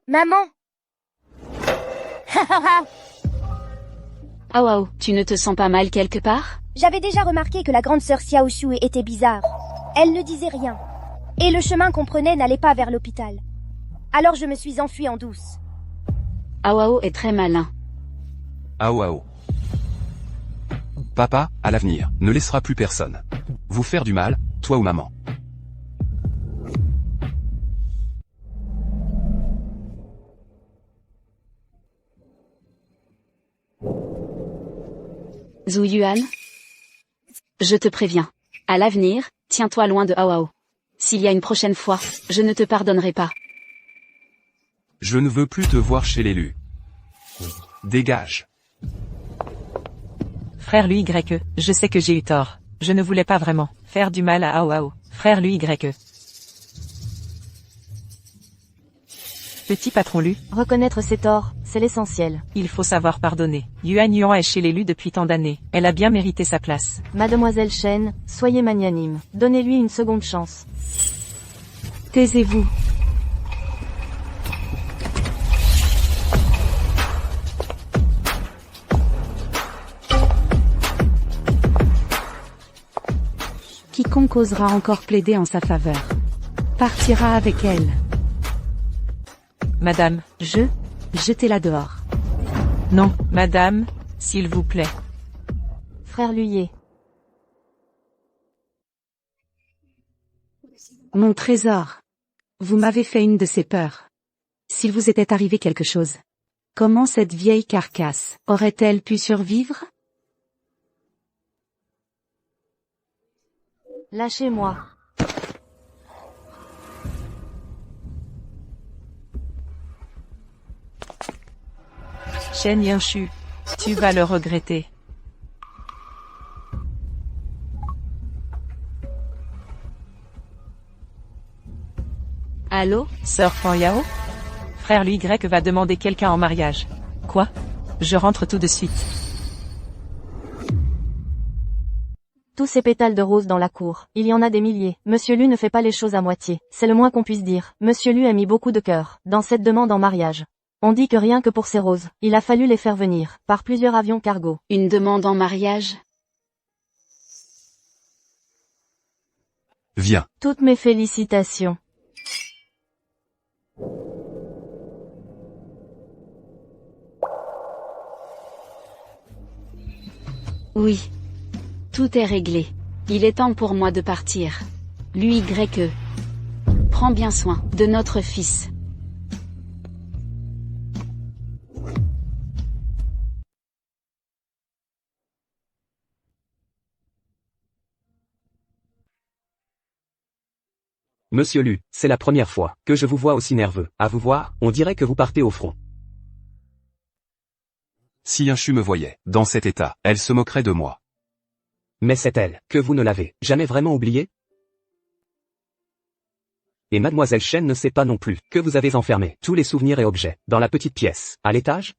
Maman. Awao, tu ne te sens pas mal quelque part? J'avais déjà remarqué que la grande sœur Xiaoshu était bizarre. Elle ne disait rien. Et le chemin qu'on prenait n'allait pas vers l'hôpital. Alors je me suis enfuie en douce. Awao est très malin. Awao. Papa, à l'avenir, ne laissera plus personne vous faire du mal, toi ou maman. Zhu Yuan? Je te préviens. À l'avenir, tiens-toi loin de Awao. S'il y a une prochaine fois, je ne te pardonnerai pas. Je ne veux plus te voir chez l'élu. Dégage. Frère Lui Y, je sais que j'ai eu tort. Je ne voulais pas vraiment faire du mal à Awao. Frère Lui Y. Petit patron Lu. Reconnaître ses torts, c'est l'essentiel. Il faut savoir pardonner. Yuan Yuan est chez l'élu depuis tant d'années. Elle a bien mérité sa place. Mademoiselle Shen, soyez magnanime. Donnez-lui une seconde chance. Taisez-vous. Quiconque osera encore plaider en sa faveur partira avec elle. Madame. Jetez-la dehors. Non, madame, s'il vous plaît. Frère Luyé. Mon trésor. Vous m'avez fait une de ces peurs. S'il vous était arrivé quelque chose, comment cette vieille carcasse aurait-elle pu survivre? Lâchez-moi. Shen Yanshu, tu vas le regretter. Allô? Sœur Fan Yao? Frère Lui Y va demander quelqu'un en mariage. Quoi? Je rentre tout de suite. Tous ces pétales de rose dans la cour, il y en a des milliers. Monsieur Lu ne fait pas les choses à moitié, c'est le moins qu'on puisse dire. Monsieur Lu a mis beaucoup de cœur dans cette demande en mariage. On dit que rien que pour ces roses, il a fallu les faire venir, par plusieurs avions cargo. Une demande en mariage? Viens. Toutes mes félicitations. Oui. Tout est réglé. Il est temps pour moi de partir. Lui Y. Prends bien soin de notre fils. Monsieur Lu, c'est la première fois que je vous vois aussi nerveux. À vous voir, on dirait que vous partez au front. Si Yanshu me voyait dans cet état, elle se moquerait de moi. Mais c'est elle, que vous ne l'avez jamais vraiment oubliée? Et mademoiselle Shen ne sait pas non plus que vous avez enfermé tous les souvenirs et objets dans la petite pièce, à l'étage?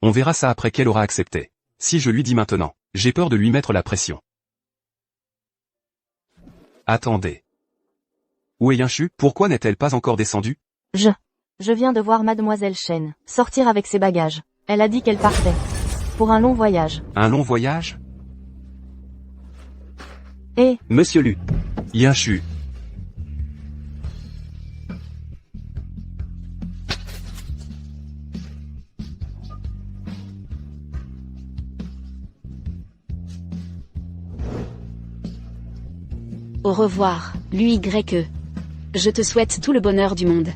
On verra ça après qu'elle aura accepté. Si je lui dis maintenant, j'ai peur de lui mettre la pression. Attendez. Où est Yanshu? Pourquoi n'est-elle pas encore descendue? Je viens de voir mademoiselle Shen sortir avec ses bagages. Elle a dit qu'elle partait. Pour un long voyage. Un long voyage? Et Monsieur Lu. Yanshu. Au revoir, Lui Y. Je te souhaite tout le bonheur du monde.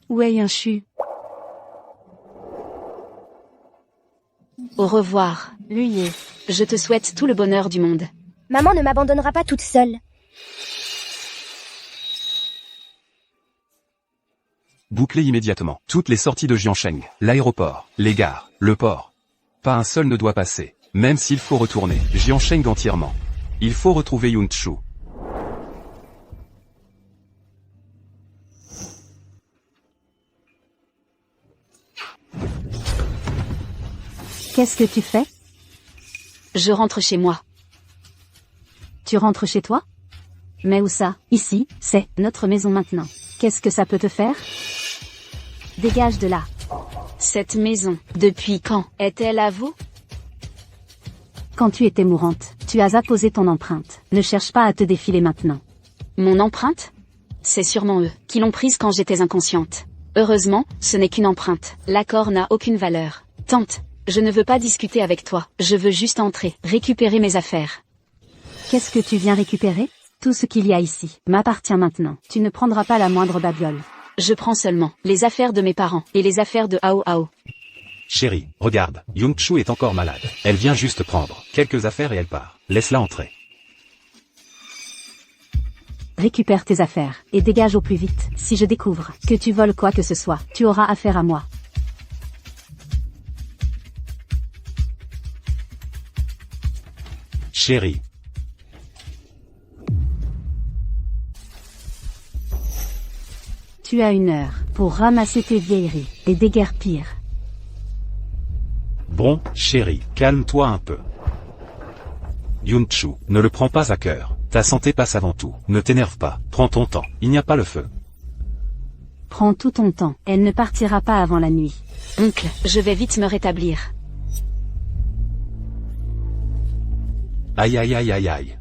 Où est Yanshu? Au revoir, lui y est. je te souhaite tout le bonheur du monde. Maman ne m'abandonnera pas toute seule. Bouclez immédiatement toutes les sorties de Jiansheng, l'aéroport, les gares, le port. Pas un seul ne doit passer, même s'il faut retourner Jiansheng entièrement. Il faut retrouver Yunchu. Qu'est-ce que tu fais? Je rentre chez moi. Tu rentres chez toi? Mais où ça? Ici, c'est notre maison maintenant. Qu'est-ce que ça peut te faire? Dégage de là. Cette maison, depuis quand est-elle à vous? Quand tu étais mourante, tu as apposé ton empreinte. Ne cherche pas à te défiler maintenant. Mon empreinte? C'est sûrement eux qui l'ont prise quand j'étais inconsciente. Heureusement, ce n'est qu'une empreinte. L'accord n'a aucune valeur. Tante, je ne veux pas discuter avec toi. Je veux juste entrer, récupérer mes affaires. Qu'est-ce que tu viens récupérer? Tout ce qu'il y a ici m'appartient maintenant. Tu ne prendras pas la moindre babiole. Je prends seulement les affaires de mes parents et les affaires de Ao Ao. Chérie, regarde, Yunchu est encore malade. Elle vient juste prendre quelques affaires et elle part. Laisse-la entrer. Récupère tes affaires, et dégage au plus vite. Si je découvre que tu voles quoi que ce soit, tu auras affaire à moi. Chérie. Tu as 1 heure pour ramasser tes vieilleries et déguerpir. Bon, chérie, calme-toi un peu. Yunchu, ne le prends pas à cœur. Ta santé passe avant tout. Ne t'énerve pas. Prends ton temps. Il n'y a pas le feu. Prends tout ton temps. Elle ne partira pas avant la nuit. Oncle, je vais vite me rétablir. Aïe aïe aïe aïe aïe.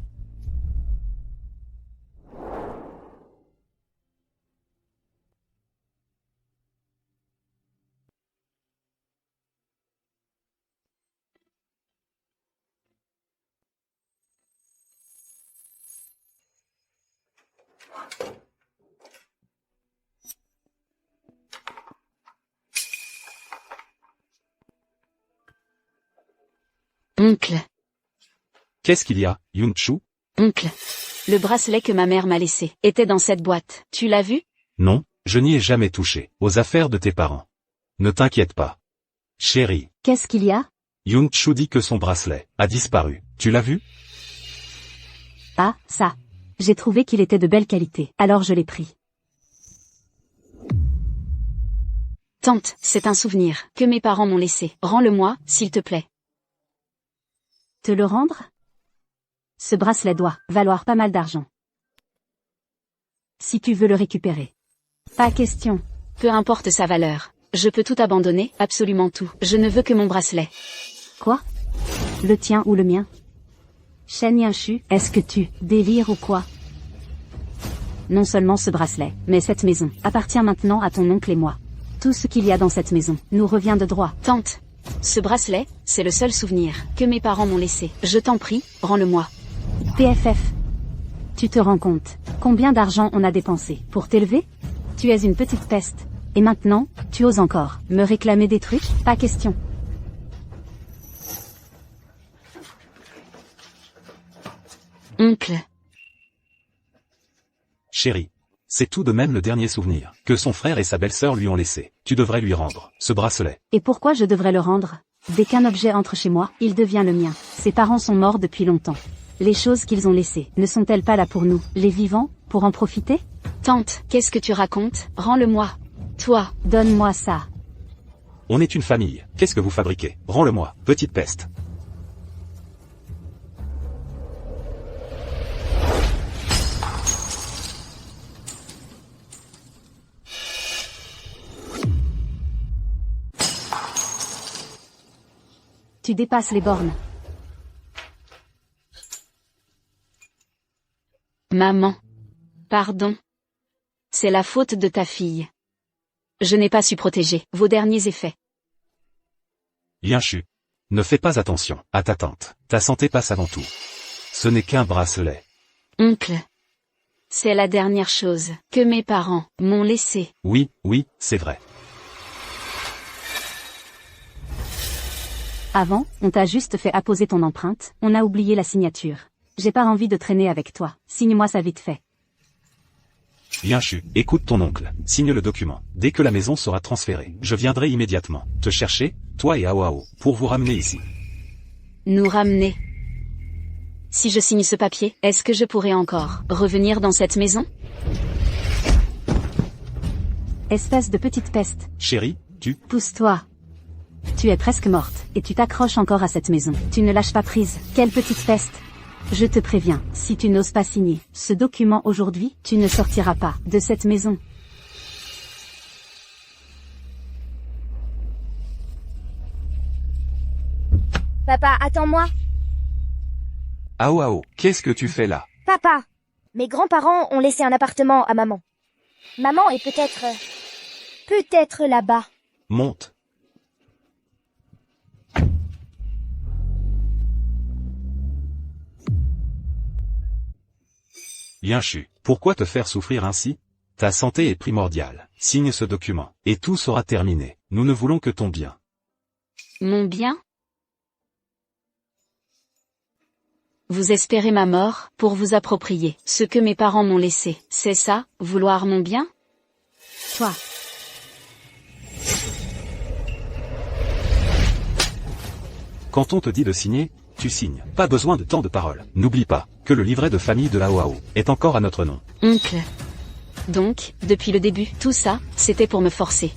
Oncle, Qu'est-ce qu'il y a, Yun-Chu? oncle. Le bracelet que ma mère m'a laissé était dans cette boîte. Tu l'as vu? Non, je n'y ai jamais touché. Aux affaires de tes parents. Ne t'inquiète pas. Chérie, Qu'est-ce qu'il y a? Yun-Chu dit que son bracelet a disparu. Tu l'as vu? Ah, ça. J'ai trouvé qu'il était de belle qualité, alors je l'ai pris. Tante, c'est un souvenir que mes parents m'ont laissé. Rends-le-moi, s'il te plaît. Te le rendre? Ce bracelet doit valoir pas mal d'argent. Si tu veux le récupérer. Pas question. Peu importe sa valeur. Je peux tout abandonner, absolument tout. Je ne veux que mon bracelet. Quoi? Le tien ou le mien? Shen Yunchu, est-ce que tu délires ou quoi? Non seulement ce bracelet, mais cette maison appartient maintenant à ton oncle et moi. Tout ce qu'il y a dans cette maison nous revient de droit. Tante, ce bracelet, c'est le seul souvenir que mes parents m'ont laissé. Je t'en prie, rends-le-moi. PFF. Tu te rends compte combien d'argent on a dépensé pour t'élever? Tu es une petite peste. Et maintenant, tu oses encore me réclamer des trucs? Pas question. Oncle, Chérie, c'est tout de même le dernier souvenir que son frère et sa belle-sœur lui ont laissé. Tu devrais lui rendre ce bracelet. Et pourquoi je devrais le rendre? Dès qu'un objet entre chez moi, il devient le mien. Ses parents sont morts depuis longtemps. Les choses qu'ils ont laissées ne sont-elles pas là pour nous, les vivants, pour en profiter? tante, qu'est-ce que tu racontes? Rends-le-moi. Toi, Donne-moi ça. On est une famille. Qu'est-ce que vous fabriquez? Rends-le-moi, petite peste. Tu dépasses les bornes. maman. Pardon. C'est la faute de ta fille. Je n'ai pas su protéger vos derniers effets. Yunchu. Ne fais pas attention à ta tante. Ta santé passe avant tout. Ce n'est qu'un bracelet. Oncle. C'est la dernière chose que mes parents m'ont laissée. Oui, c'est vrai. Avant, on t'a juste fait apposer ton empreinte, on a oublié la signature. J'ai pas envie de traîner avec toi, signe-moi ça vite fait. Yunchu, écoute ton oncle, signe le document. Dès que la maison sera transférée, je viendrai immédiatement te chercher, toi et Aoao, pour vous ramener ici. Nous ramener. Si je signe ce papier, est-ce que je pourrai encore revenir dans cette maison? Espèce de petite peste. Chérie, tu... Pousse-toi. Tu es presque morte, et tu t'accroches encore à cette maison. Tu ne lâches pas prise. Quelle petite peste. Je te préviens, si tu n'oses pas signer ce document aujourd'hui, tu ne sortiras pas de cette maison. Papa, attends-moi. Aoao, qu'est-ce que tu fais là? Papa, mes grands-parents ont laissé un appartement à maman. Maman est peut-être là-bas. Monte. Yunchu, pourquoi te faire souffrir ainsi? Ta santé est primordiale. Signe ce document, et tout sera terminé. Nous ne voulons que ton bien. Mon bien? Vous espérez ma mort pour vous approprier ce que mes parents m'ont laissé. C'est ça, vouloir mon bien? Toi. Quand on te dit de signer, tu signes. Pas besoin de tant de paroles. N'oublie pas que le livret de famille de Aoao est encore à notre nom. Oncle. Donc, depuis le début, tout ça, c'était pour me forcer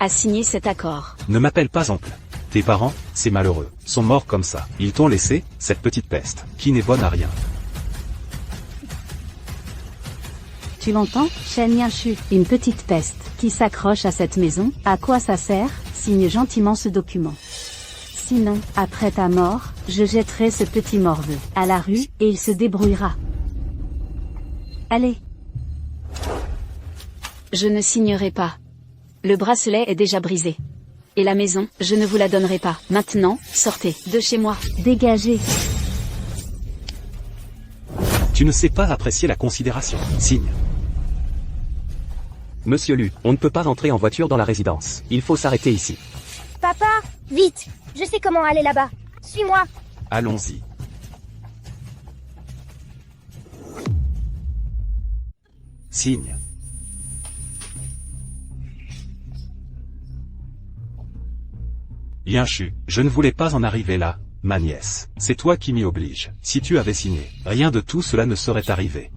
à signer cet accord. Ne m'appelle pas oncle. Tes parents, c'est malheureux, sont morts comme ça. Ils t'ont laissé, cette petite peste, qui n'est bonne à rien. Tu l'entends, Shen Yunchu, une petite peste, qui s'accroche à cette maison, à quoi ça sert? Signe gentiment ce document. Sinon, après ta mort, je jetterai ce petit morveux à la rue, et il se débrouillera. Allez. Je ne signerai pas. Le bracelet est déjà brisé. Et la maison, je ne vous la donnerai pas. Maintenant, sortez de chez moi. Dégagez. Tu ne sais pas apprécier la considération. Signe. Monsieur Lu, on ne peut pas rentrer en voiture dans la résidence. Il faut s'arrêter ici. Papa, vite. Je sais comment aller là-bas. Suis-moi. Allons-y. Signe. Yunshu, je ne voulais pas en arriver là, ma nièce. C'est toi qui m'y oblige. Si tu avais signé, rien de tout cela ne serait arrivé.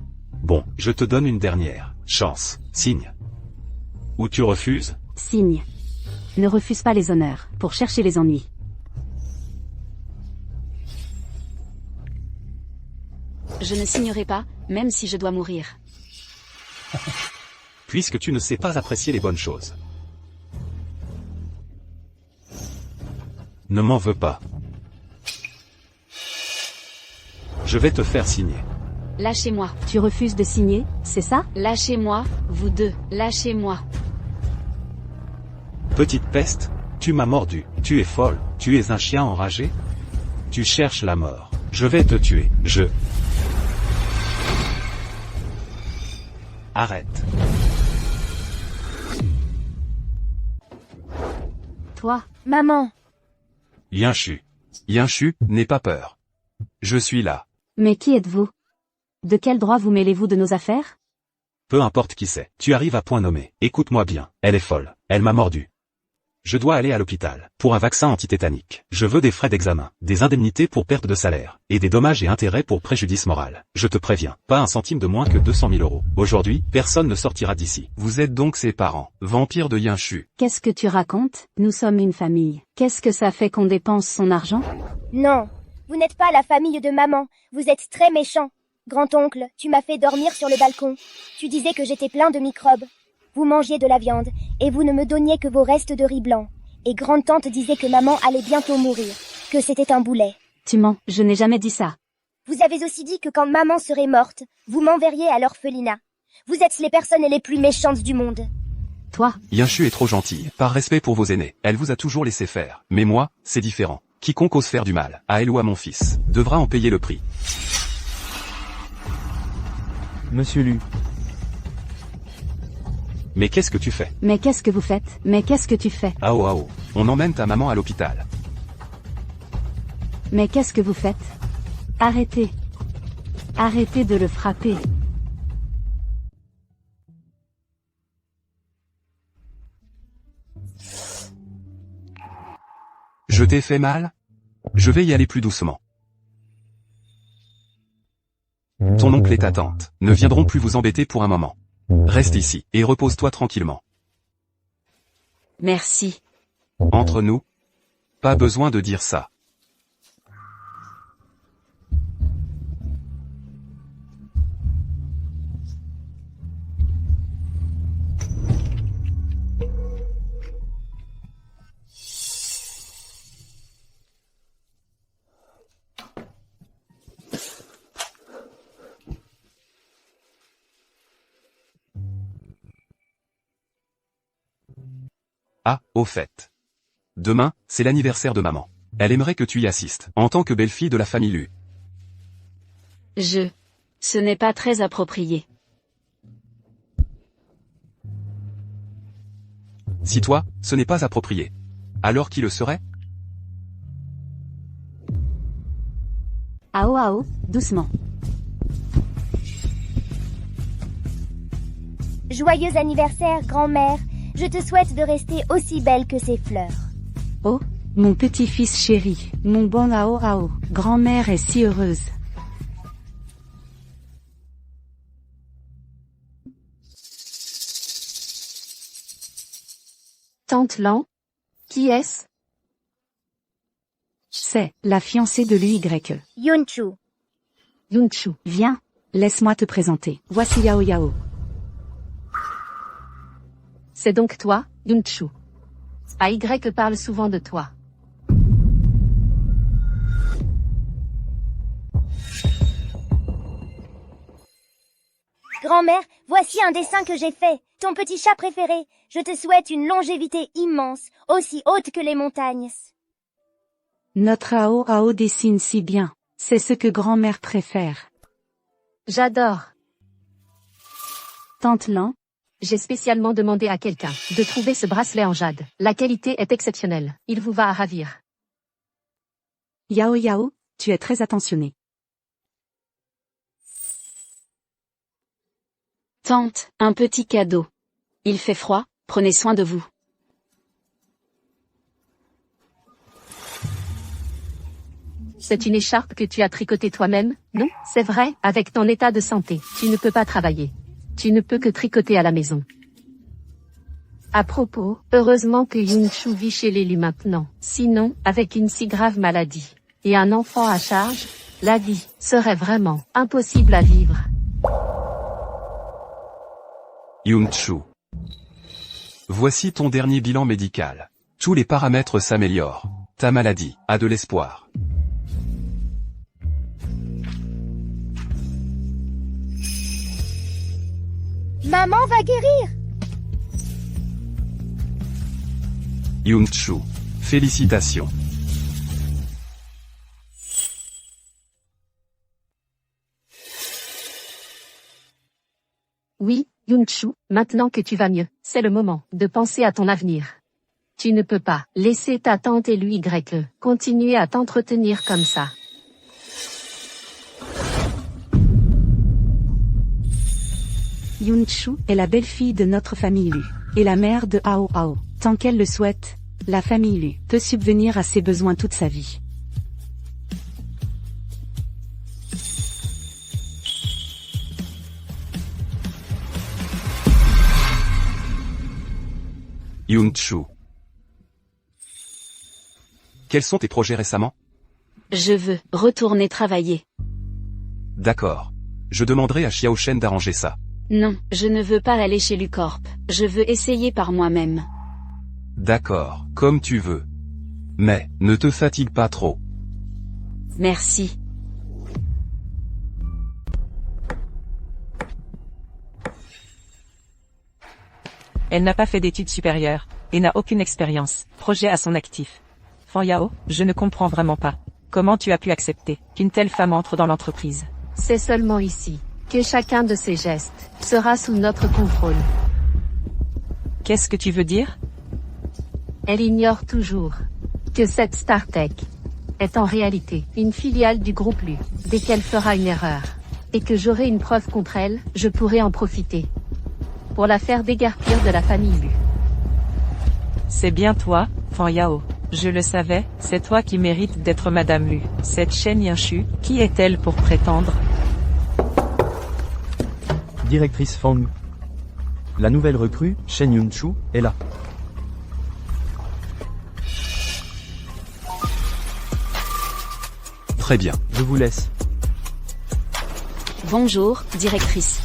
Bon, je te donne une dernière chance. Signe. Ou tu refuses? Signe. Ne refuse pas les honneurs, pour chercher les ennuis. Je ne signerai pas, même si je dois mourir. Puisque tu ne sais pas apprécier les bonnes choses. Ne m'en veux pas. Je vais te faire signer. Lâchez-moi. Tu refuses de signer, c'est ça? Lâchez-moi, vous deux. Lâchez-moi. Petite peste, tu m'as mordu. Tu es folle. Tu es un chien enragé. Tu cherches la mort. Je vais te tuer. Arrête. Toi, Maman. Yunshu. Yunshu, n'aie pas peur. Je suis là. mais qui êtes-vous? De quel droit vous mêlez-vous de nos affaires? Peu importe qui c'est. Tu arrives à point nommé. Écoute-moi bien. Elle est folle. Elle m'a mordu. Je dois aller à l'hôpital. Pour un vaccin antitétanique. Je veux des frais d'examen, des indemnités pour perte de salaire, et des dommages et intérêts pour préjudice moral. Je te préviens, pas un centime de moins que 200 000 euros. Aujourd'hui, personne ne sortira d'ici. Vous êtes donc ses parents, vampires de Yunshu. Qu'est-ce que tu racontes? Nous sommes une famille. Qu'est-ce que ça fait qu'on dépense son argent? Non. Vous n'êtes pas la famille de maman. Vous êtes très méchant. Grand-oncle, tu m'as fait dormir sur le balcon. Tu disais que j'étais plein de microbes. Vous mangiez de la viande, et vous ne me donniez que vos restes de riz blanc. Et grande-tante disait que maman allait bientôt mourir, que c'était un boulet. Tu mens, je n'ai jamais dit ça. Vous avez aussi dit que quand maman serait morte, vous m'enverriez à l'orphelinat. Vous êtes les personnes les plus méchantes du monde. Toi, Yunshu est trop gentille, par respect pour vos aînés. Elle vous a toujours laissé faire. Mais moi, c'est différent. Quiconque ose faire du mal, à elle ou à mon fils, devra en payer le prix. Monsieur Lu, Mais qu'est-ce que tu fais? mais qu'est-ce que vous faites? Mais qu'est-ce que tu fais? Ao, on emmène ta maman à l'hôpital. Mais qu'est-ce que vous faites? Arrêtez. Arrêtez de le frapper. Je t'ai fait mal? Je vais y aller plus doucement. Ton oncle et ta tante ne viendront plus vous embêter pour un moment. Reste ici, et repose-toi tranquillement. Merci. Entre nous? Pas besoin de dire ça. Ah, au fait. Demain, c'est l'anniversaire de maman. Elle aimerait que tu y assistes, en tant que belle-fille de la famille Lu. Ce n'est pas très approprié. Si toi, ce n'est pas approprié. Alors qui le serait? Ao, doucement. Joyeux anniversaire, grand-mère. Je te souhaite de rester aussi belle que ces fleurs. Oh, mon petit-fils chéri, mon bon Ao, grand-mère est si heureuse. Tante Lan? Qui est-ce? C'est la fiancée de l'UY. Yunshu. Yunshu, viens, laisse-moi te présenter. Voici Yao. C'est donc toi, Yunshu. AY parle souvent de toi. Grand-mère, voici un dessin que j'ai fait. Ton petit chat préféré. Je te souhaite une longévité immense, aussi haute que les montagnes. Notre Ao dessine si bien. C'est ce que grand-mère préfère. J'adore. Tante Lan? J'ai spécialement demandé à quelqu'un de trouver ce bracelet en jade. La qualité est exceptionnelle. Il vous va à ravir. Yao Yao, tu es très attentionné. Tante, un petit cadeau. Il fait froid, prenez soin de vous. C'est une écharpe que tu as tricotée toi-même, non? C'est vrai, avec ton état de santé, tu ne peux pas travailler. Tu ne peux que tricoter à la maison. À propos, heureusement que Yun-Chu vit chez l'élu maintenant. Sinon, avec une si grave maladie et un enfant à charge, la vie serait vraiment impossible à vivre. Yun-Chu. Voici ton dernier bilan médical. Tous les paramètres s'améliorent. Ta maladie a de l'espoir. Maman va guérir. Yun-Chu. Félicitations. Oui, Yun-Chu, maintenant que tu vas mieux, c'est le moment de penser à ton avenir. Tu ne peux pas laisser ta tante et lui continuer à t'entretenir comme ça. Yun-Chu est la belle-fille de notre famille Lu, et la mère de Hao Hao. Tant qu'elle le souhaite, la famille Lu peut subvenir à ses besoins toute sa vie. Yun-Chu. Quels sont tes projets récemment? Je veux retourner travailler. D'accord. Je demanderai à Xiao Shen d'arranger ça. Non, je ne veux pas aller chez Lucorp. Je veux essayer par moi-même. D'accord, comme tu veux. Mais, ne te fatigue pas trop. Merci. Elle n'a pas fait d'études supérieures, et n'a aucune expérience, projet à son actif. Fan Yao, je ne comprends vraiment pas. Comment tu as pu accepter qu'une telle femme entre dans l'entreprise? C'est seulement ici que chacun de ses gestes sera sous notre contrôle. Qu'est-ce que tu veux dire? Elle ignore toujours que cette StarTech est en réalité une filiale du groupe Lu. Dès qu'elle fera une erreur, et que j'aurai une preuve contre elle, je pourrai en profiter pour la faire déguerpir de la famille Lu. C'est bien toi, Fan Yao. Je le savais, c'est toi qui mérites d'être Madame Lu. Cette Shen Yun-Chu, qui est-elle pour prétendre? Directrice Fang. La nouvelle recrue, Shen Yun-Chu, est là. Très bien. Je vous laisse. Bonjour, directrice.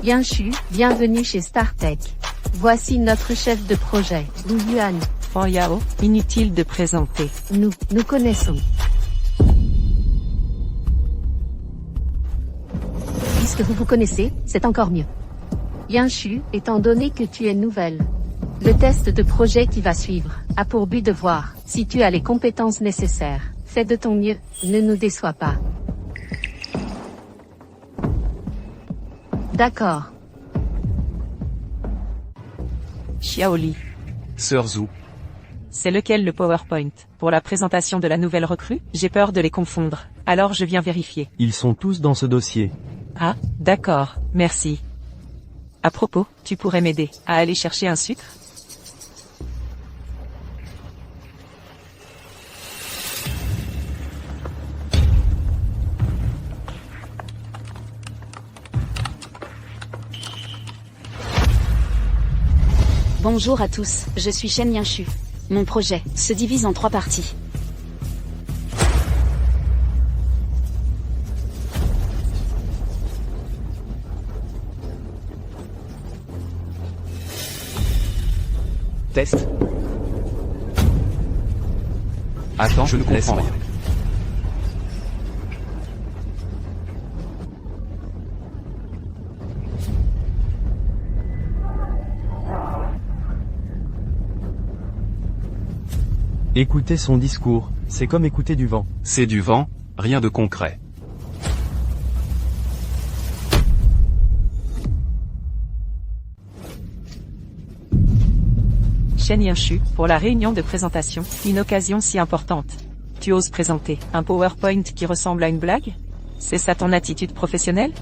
Yun-Chu, bienvenue chez StarTech. Voici notre chef de projet, Lu Yuan. Fan Yao, inutile de présenter. Nous connaissons. Puisque vous vous connaissez, c'est encore mieux. Yun-Chu, étant donné que tu es nouvelle, le test de projet qui va suivre a pour but de voir si tu as les compétences nécessaires. Fais de ton mieux, ne nous déçois pas. D'accord. Xiaoli. Sœur Zhu. C'est lequel le PowerPoint? Pour la présentation de la nouvelle recrue? J'ai peur de les confondre. Alors je viens vérifier. Ils sont tous dans ce dossier. Ah, d'accord, merci. À propos, tu pourrais m'aider à aller chercher un sucre? Bonjour à tous, je suis Shen Yun-Chu. Mon projet se divise en 3 parties. Test. Attends, je ne comprends rien. Écoutez son discours, c'est comme écouter du vent. C'est du vent, rien de concret. Shen Yinshu, pour la réunion de présentation, une occasion si importante. Tu oses présenter un PowerPoint qui ressemble à une blague? C'est ça ton attitude professionnelle?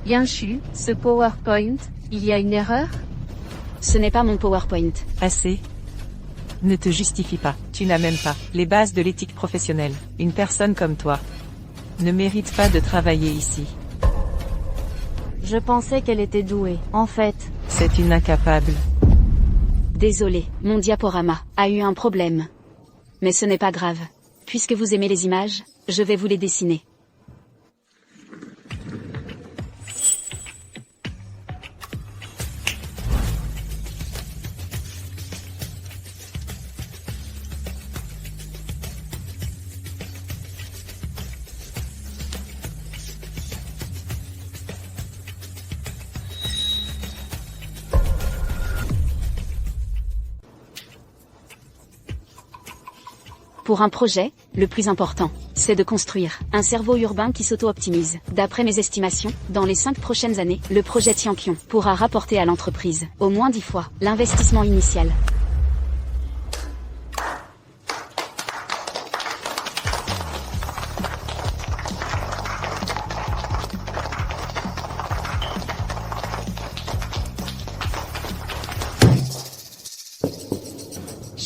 Yinshu, ce PowerPoint, il y a une erreur? Ce n'est pas mon PowerPoint. Assez. Ne te justifie pas, tu n'as même pas les bases de l'éthique professionnelle. Une personne comme toi ne mérite pas de travailler ici. Je pensais qu'elle était douée. En fait, C'est une incapable. Désolé, mon diaporama a eu un problème. Mais ce n'est pas grave. Puisque vous aimez les images, je vais vous les dessiner. Pour un projet, le plus important, c'est de construire un cerveau urbain qui s'auto-optimise. D'après mes estimations, dans les 5 prochaines années, le projet Tianqiong pourra rapporter à l'entreprise au moins 10 fois l'investissement initial.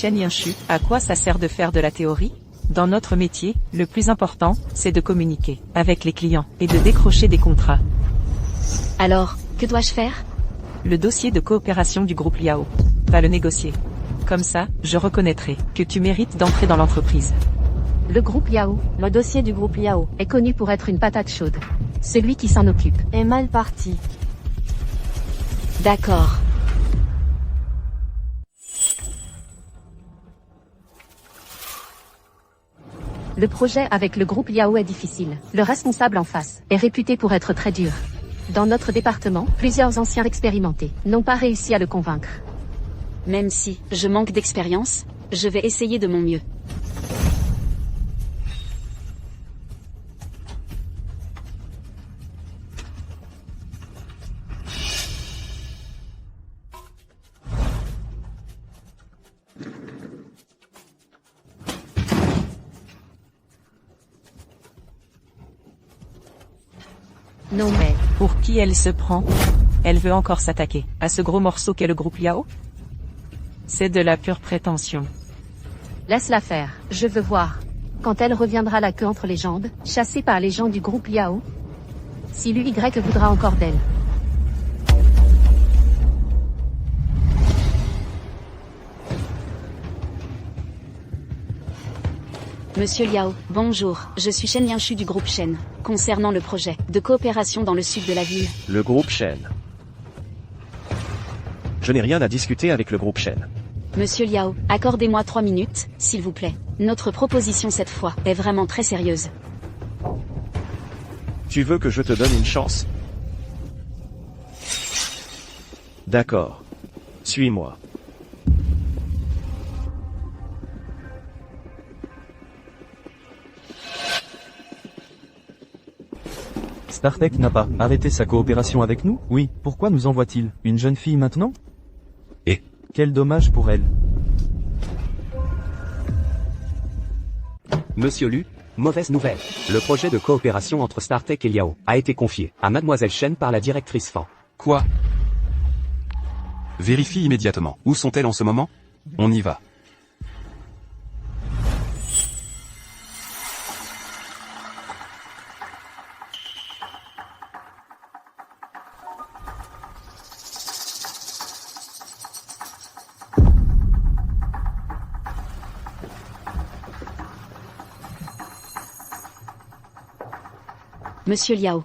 Shen Yinshu, à quoi ça sert de faire de la théorie? Dans notre métier, le plus important, c'est de communiquer avec les clients et de décrocher des contrats. Alors, que dois-je faire? Le dossier de coopération du groupe Liao. Va le négocier. Comme ça, je reconnaîtrai que tu mérites d'entrer dans l'entreprise. Le groupe Yao le dossier du groupe Liao est connu pour être une patate chaude. Celui qui s'en occupe est mal parti. D'accord. Le projet avec le groupe Yao est difficile. Le responsable en face est réputé pour être très dur. Dans notre département, plusieurs anciens expérimentés n'ont pas réussi à le convaincre. Même si je manque d'expérience, je vais essayer de mon mieux. Non mais, Pour qui elle se prend? Elle veut encore s'attaquer à ce gros morceau qu'est le groupe Liao? C'est de la pure prétention. laisse-la faire, je veux voir. Quand elle reviendra la queue entre les jambes, chassée par les gens du groupe Liao, si l'UY voudra encore d'elle. Monsieur Liao, bonjour, je suis Shen Yinshu du groupe Shen, concernant le projet de coopération dans le sud de la ville. Le groupe Shen. Je n'ai rien à discuter avec le groupe Shen. Monsieur Liao, accordez-moi 3 minutes, s'il vous plaît. Notre proposition cette fois est vraiment très sérieuse. Tu veux que je te donne une chance? D'accord. Suis-moi. StarTech n'a pas arrêté sa coopération avec nous? Oui, pourquoi nous envoie-t-il une jeune fille maintenant? Et Quel dommage pour elle. Monsieur Lu, mauvaise nouvelle. Le projet de coopération entre StarTech et Liao a été confié à Mademoiselle Shen par la directrice Fan. Quoi? Vérifie immédiatement. Où sont-elles en ce moment? On y va. Monsieur Liao.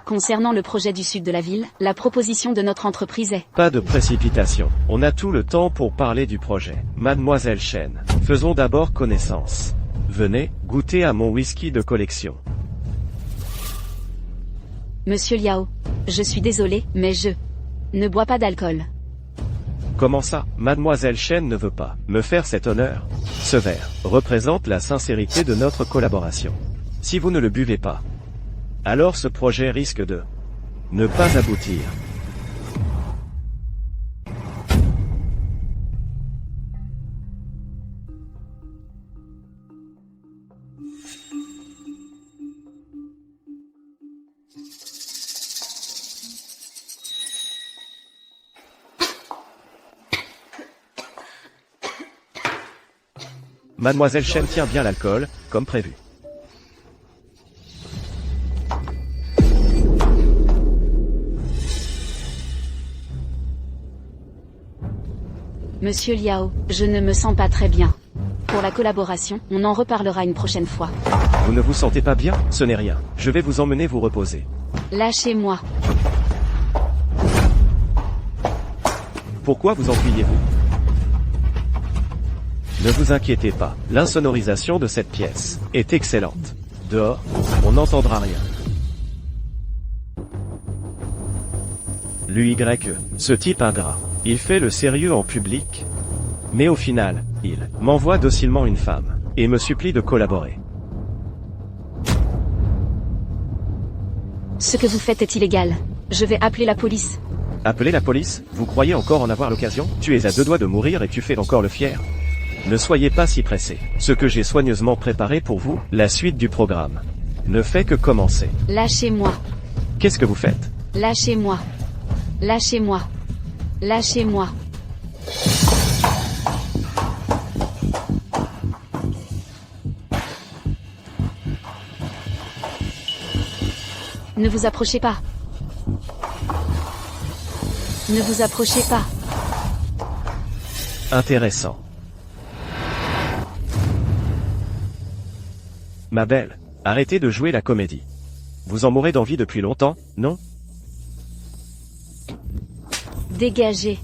Concernant le projet du sud de la ville, la proposition de notre entreprise est... Pas de précipitation. On a tout le temps pour parler du projet. Mademoiselle Shen, faisons d'abord connaissance. Venez, goûter à mon whisky de collection. Monsieur Liao, je suis désolé, mais je ne bois pas d'alcool. Comment ça? Mademoiselle Shen ne veut pas me faire cet honneur? Ce verre représente la sincérité de notre collaboration. Si vous ne le buvez pas, alors ce projet risque de ne pas aboutir. Mademoiselle Shen tient bien l'alcool, comme prévu. Monsieur Liao, je ne me sens pas très bien. Pour la collaboration, on en reparlera une prochaine fois. Vous ne vous sentez pas bien? Ce n'est rien. Je vais vous emmener vous reposer. Lâchez-moi. Pourquoi vous enfuyez-vous? Ne vous inquiétez pas, l'insonorisation de cette pièce est excellente. Dehors, on n'entendra rien. L'UYE, ce type ingrat, il fait le sérieux en public. Mais au final, il m'envoie docilement une femme, et me supplie de collaborer. Ce que vous faites est illégal. Je vais appeler la police. Appeler la police? Vous croyez encore en avoir l'occasion? Tu es à 2 doigts de mourir et tu fais encore le fier. Ne soyez pas si pressé. Ce que j'ai soigneusement préparé pour vous, la suite du programme, ne fait que commencer. Lâchez-moi. Qu'est-ce que vous faites? Lâchez-moi. Lâchez-moi. Lâchez-moi. Ne vous approchez pas. Ne vous approchez pas. Intéressant. Ma belle, arrêtez de jouer la comédie. Vous en mourrez d'envie depuis longtemps, non? Dégagez.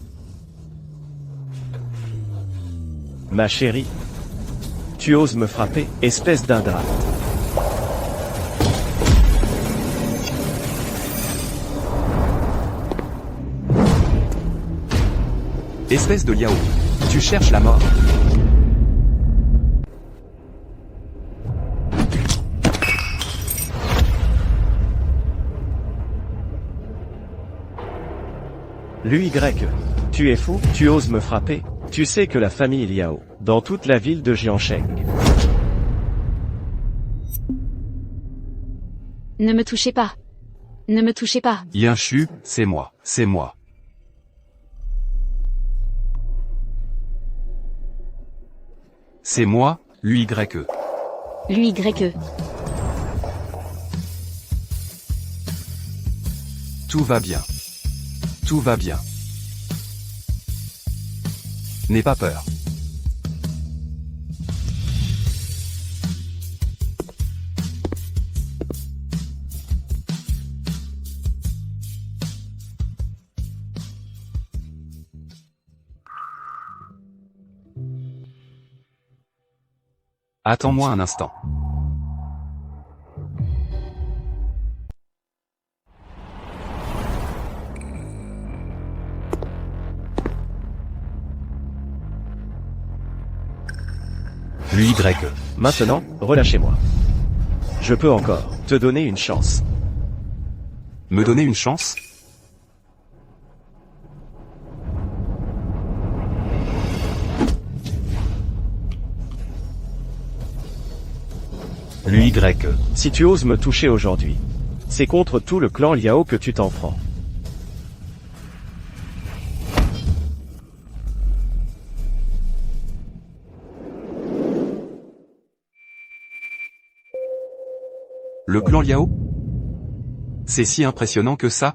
Ma chérie. Tu oses me frapper, espèce d'ingrate. Espèce de Liao. Tu cherches la mort. L'UY. Tu es fou, tu oses me frapper. Tu sais que la famille Liao, dans toute la ville de Jiangsheng. Ne me touchez pas. Ne me touchez pas. Yanshu, c'est moi, c'est moi. C'est moi, l'UYE. L'UYE. Tout va bien. Tout va bien. N'aie pas peur. Attends-moi un instant. L'UY. Maintenant, relâchez-moi. Je peux encore te donner une chance. Me donner une chance? L'UY. Si tu oses me toucher aujourd'hui, c'est contre tout le clan Liao que tu t'en prends. Le clan Liao? C'est si impressionnant que ça?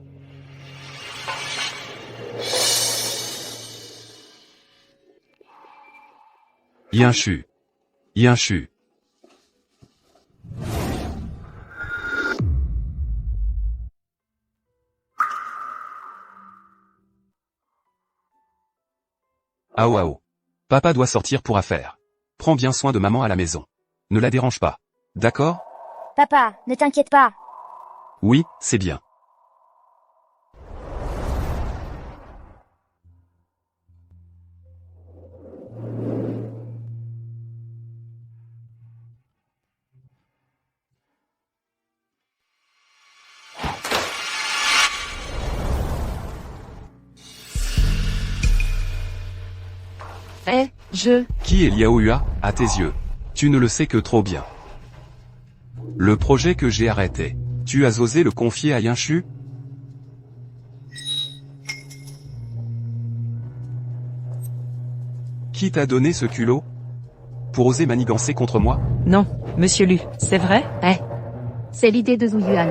Yanshu. Yanshu. Ao ao. Papa doit sortir pour affaires. Prends bien soin de maman à la maison. Ne la dérange pas. D'accord? Papa, ne t'inquiète pas. Oui, c'est bien. Qui est Liao Hua, à tes yeux? Tu ne le sais que trop bien. Le projet que j'ai arrêté, tu as osé le confier à Yanshu? Qui t'a donné ce culot? Pour oser manigancer contre moi? Non, monsieur Lu, c'est vrai? C'est l'idée de Zhu Yuan.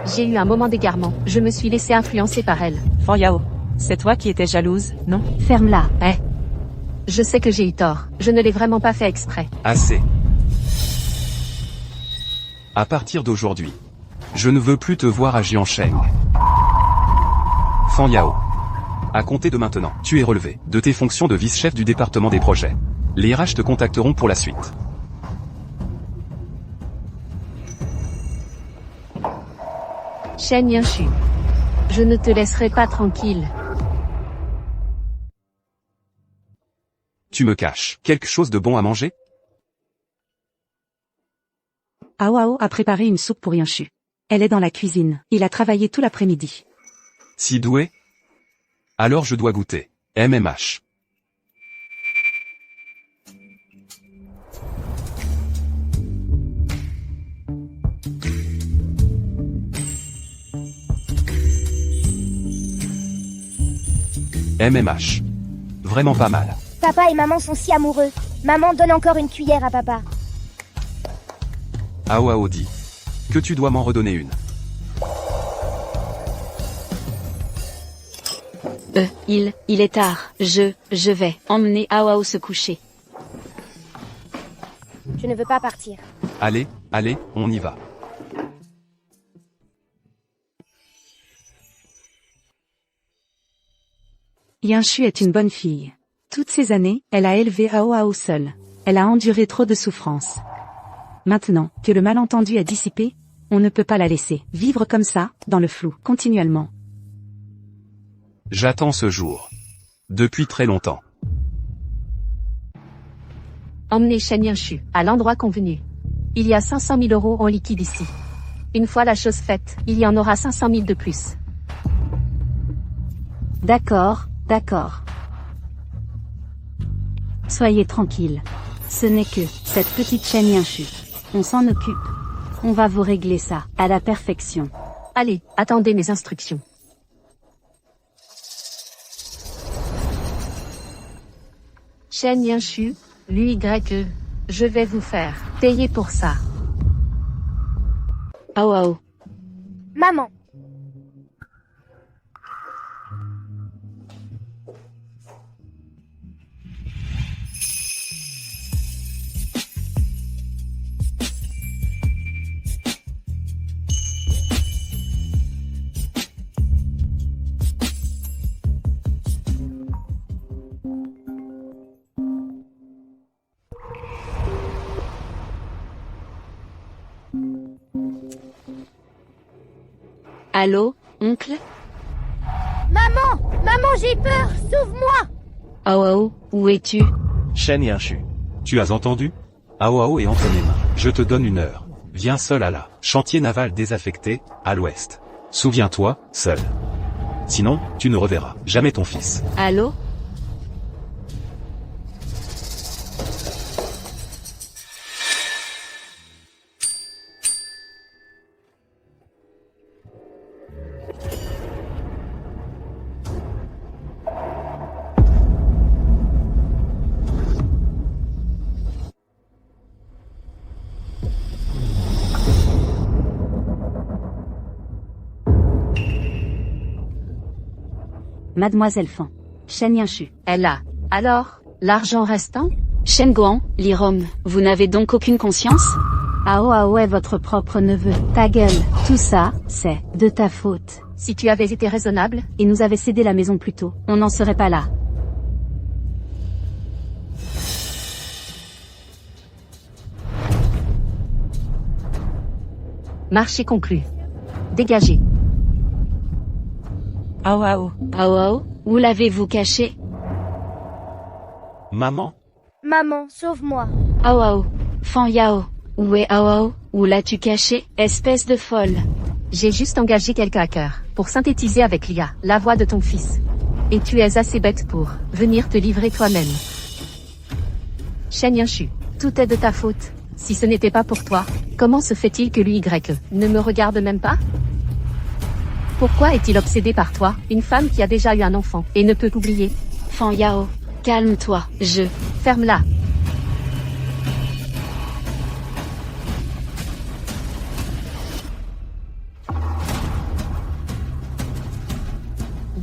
J'ai eu un moment d'égarement, je me suis laissé influencer par elle. Fan Yao, c'est toi qui étais jalouse, non? Ferme-la. Je sais que j'ai eu tort, je ne l'ai vraiment pas fait exprès. Assez. À partir d'aujourd'hui, je ne veux plus te voir à Jiansheng. Fan Yao. À compter de maintenant, tu es relevé de tes fonctions de vice-chef du département des projets. Les RH te contacteront pour la suite. Shen Yanshu. Je ne te laisserai pas tranquille. Tu me caches quelque chose de bon à manger? Ao a préparé une soupe pour Yanshu. Elle est dans la cuisine. Il a travaillé tout l'après-midi. Si doué? Alors je dois goûter. MMH. MMH. Vraiment pas mal. Papa et maman sont si amoureux. Maman donne encore une cuillère à papa. Ao dit que tu dois m'en redonner une. Il est tard. Je vais emmener Ao se coucher. Je ne veux pas partir. Allez, on y va. Yanshu est une bonne fille. Toutes ces années, elle a élevé Ao seule. Elle a enduré trop de souffrances. Maintenant que le malentendu est dissipé, on ne peut pas la laisser vivre comme ça, dans le flou, continuellement. J'attends ce jour. Depuis très longtemps. Emmenez Shen Yanshu à l'endroit convenu. Il y a 500 000 € en liquide ici. Une fois la chose faite, il y en aura 500 000 de plus. D'accord. Soyez tranquille. Ce n'est que cette petite Shen Yanshu. On s'en occupe. On va vous régler ça, à la perfection. Allez, attendez mes instructions. Shen Yanshu, l'UYE, je vais vous faire payer pour ça. Ao. Maman. Allô, oncle? Maman, j'ai peur, sauve-moi! Ao, où es-tu? Shen Yanshu. Tu as entendu? Ao est entre mes mains. Je te donne une heure. Viens seul à la chantier naval désaffecté, à l'ouest. Souviens-toi, seul. Sinon, tu ne reverras jamais ton fils. Allô? Mademoiselle Fan. Shen Yanshu. Elle a. Alors, l'argent restant? Shen Guan, Lirom, vous n'avez donc aucune conscience? Ao est votre propre neveu. Ta gueule. Tout ça, c'est de ta faute. Si tu avais été raisonnable, Et nous avait cédé la maison plus tôt, on n'en serait pas là. marché conclu. Dégagez. Ao. Où l'avez-vous caché? Maman? Maman, sauve-moi. Ao. Fan Yao. Où est Ao? Où l'as-tu caché, espèce de folle? J'ai juste engagé quelques hackers pour synthétiser avec l'IA la voix de ton fils. Et tu es assez bête pour venir te livrer toi-même. Shen Yanshu, tout est de ta faute. Si ce n'était pas pour toi, comment se fait-il que l'UYE ne me regarde même pas? Pourquoi est-il obsédé par toi, une femme qui a déjà eu un enfant, et ne peut t'oublier? Fan Yao, calme-toi, Ferme-la.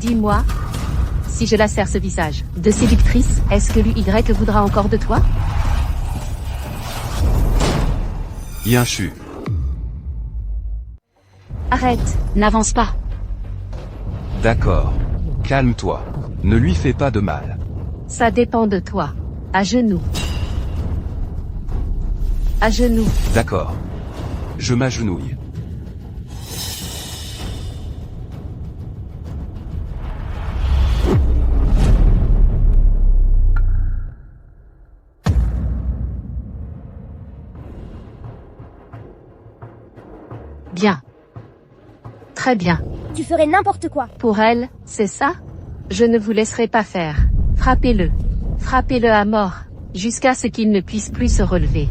Dis-moi, si je la serre ce visage de séductrice, est-ce que l'UY voudra encore de toi? Yinchu. Arrête. N'avance pas. D'accord. Calme-toi. Ne lui fais pas de mal. Ça dépend de toi. À genoux. À genoux. D'accord. Je m'agenouille. Bien. Très bien. Tu ferais n'importe quoi. Pour elle, c'est ça? Je ne vous laisserai pas faire. Frappez-le. Frappez-le à mort, jusqu'à ce qu'il ne puisse plus se relever.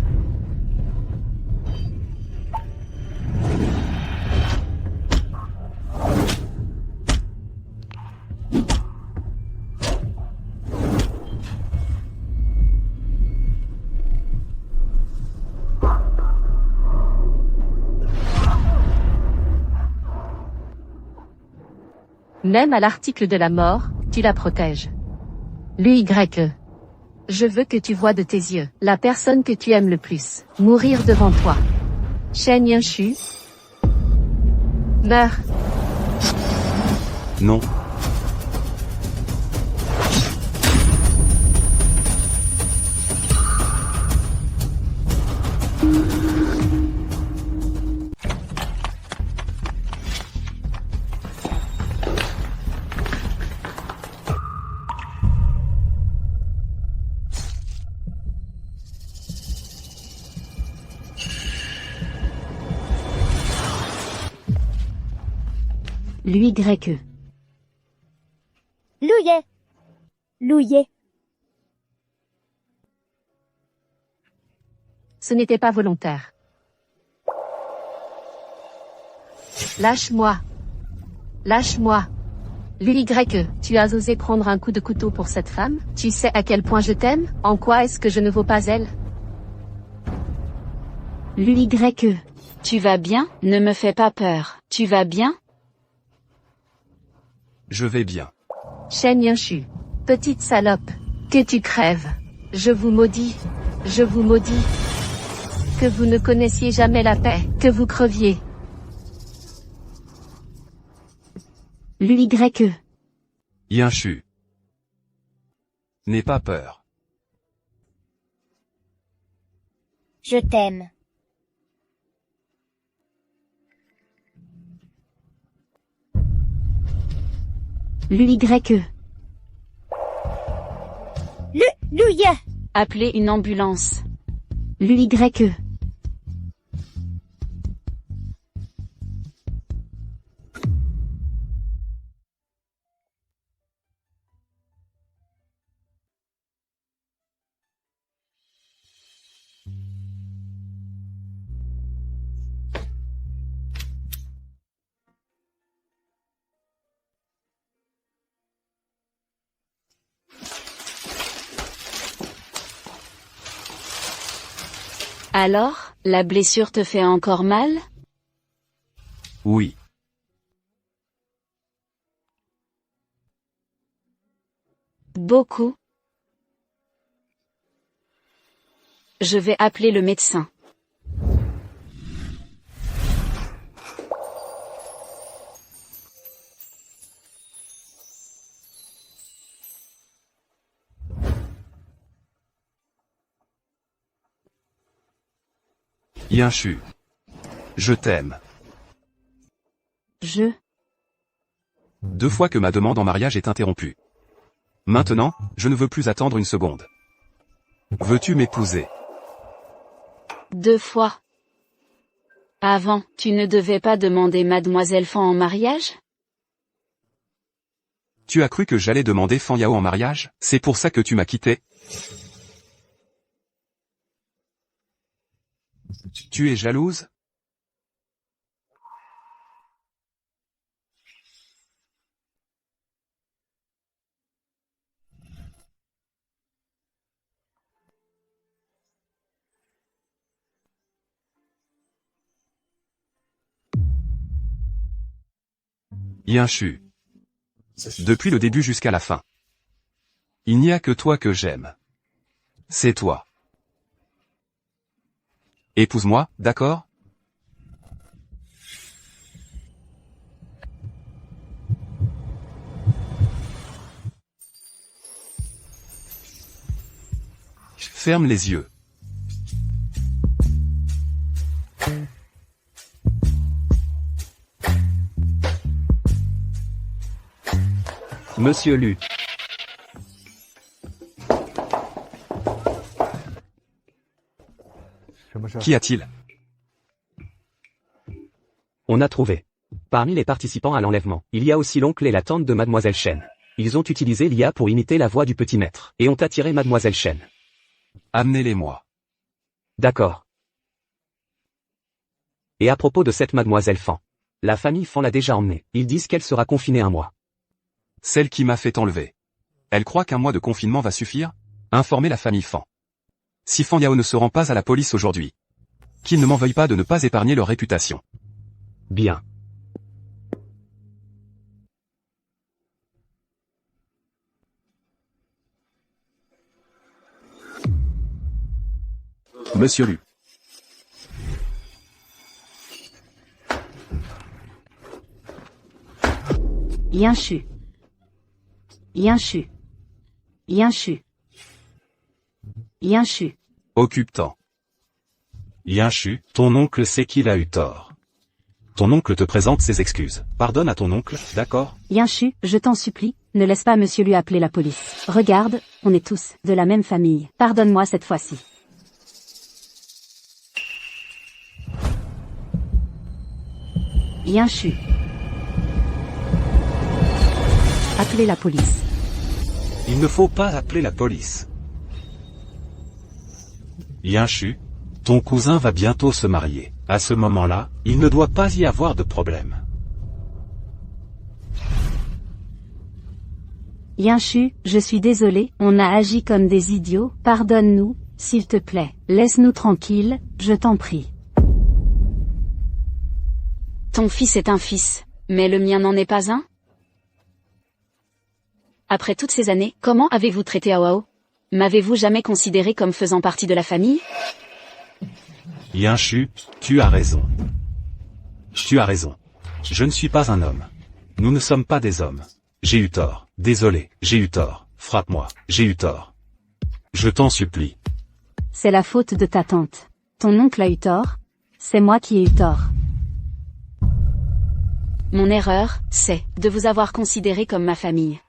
Même à l'article de la mort, tu la protèges. L'UY. Je veux que tu vois de tes yeux la personne que tu aimes le plus mourir devant toi. Shen Yinshu. Meurs. Non. L'UY. Louillet. Louillet. Ce n'était pas volontaire. Lâche-moi. Lâche-moi. L'UY, tu as osé prendre un coup de couteau pour cette femme? Tu sais à quel point je t'aime? En quoi est-ce que je ne vaux pas elle? L'UY. Tu vas bien? Ne me fais pas peur. Tu vas bien? Je vais bien. Shen Yinshu. Petite salope. Que tu crèves. Je vous maudis. Je vous maudis. Que vous ne connaissiez jamais la paix. Que vous creviez. L'UY. Yinchu. N'aie pas peur. Je t'aime. L'UY. Louillet. Appelez une ambulance. L'UY. Alors, la blessure te fait encore mal? Oui. Beaucoup. Je vais appeler le médecin. Yinchu. Je t'aime. Je. 2 fois que ma demande en mariage est interrompue. Maintenant, je ne veux plus attendre une seconde. Veux-tu m'épouser? 2 fois. Avant, tu ne devais pas demander Mademoiselle Fan en mariage? Tu as cru que j'allais demander Fan Yao en mariage? C'est pour ça que tu m'as quitté? Tu es jalouse? Yinchu. Depuis le début jusqu'à la fin. Il n'y a que toi que j'aime. C'est toi. Épouse-moi, d'accord? Ferme les yeux. Monsieur Lu. Qu'y a-t-il? On a trouvé. Parmi les participants à l'enlèvement, il y a aussi l'oncle et la tante de Mademoiselle Chen. Ils ont utilisé l'IA pour imiter la voix du petit maître, et ont attiré Mademoiselle Chen. Amenez-les-moi. D'accord. Et à propos de cette Mademoiselle Fan. La famille Fan l'a déjà emmenée. Ils disent qu'elle sera confinée 1 mois. Celle qui m'a fait enlever. Elle croit qu'un mois de confinement va suffire? Informez la famille Fan. Si Fan Yao ne se rend pas à la police aujourd'hui, qu'ils ne m'en veuillent pas de ne pas épargner leur réputation. Bien. Monsieur Lu. Yinchu. Yinchu. Yinchu. Yinchu. Occupe-t'en. Yinchu, ton oncle sait qu'il a eu tort. Ton oncle te présente ses excuses. Pardonne à ton oncle, d'accord? Yinchu, je t'en supplie, ne laisse pas monsieur lui appeler la police. Regarde, on est tous de la même famille. Pardonne-moi cette fois-ci. Yinchu. Appelez la police. Il ne faut pas appeler la police. Yinchu, ton cousin va bientôt se marier. À ce moment-là, il ne doit pas y avoir de problème. Yinchu, je suis désolé, on a agi comme des idiots, pardonne-nous, s'il te plaît. Laisse-nous tranquilles, je t'en prie. Ton fils est un fils, mais le mien n'en est pas un? Après toutes ces années, comment avez-vous traité Ao? M'avez-vous jamais considéré comme faisant partie de la famille? Yinchu, tu as raison. Tu as raison. Je ne suis pas un homme. Nous ne sommes pas des hommes. J'ai eu tort. Désolé, j'ai eu tort. Frappe-moi, j'ai eu tort. Je t'en supplie. C'est la faute de ta tante. Ton oncle a eu tort. C'est moi qui ai eu tort. Mon erreur, c'est de vous avoir considéré comme ma famille.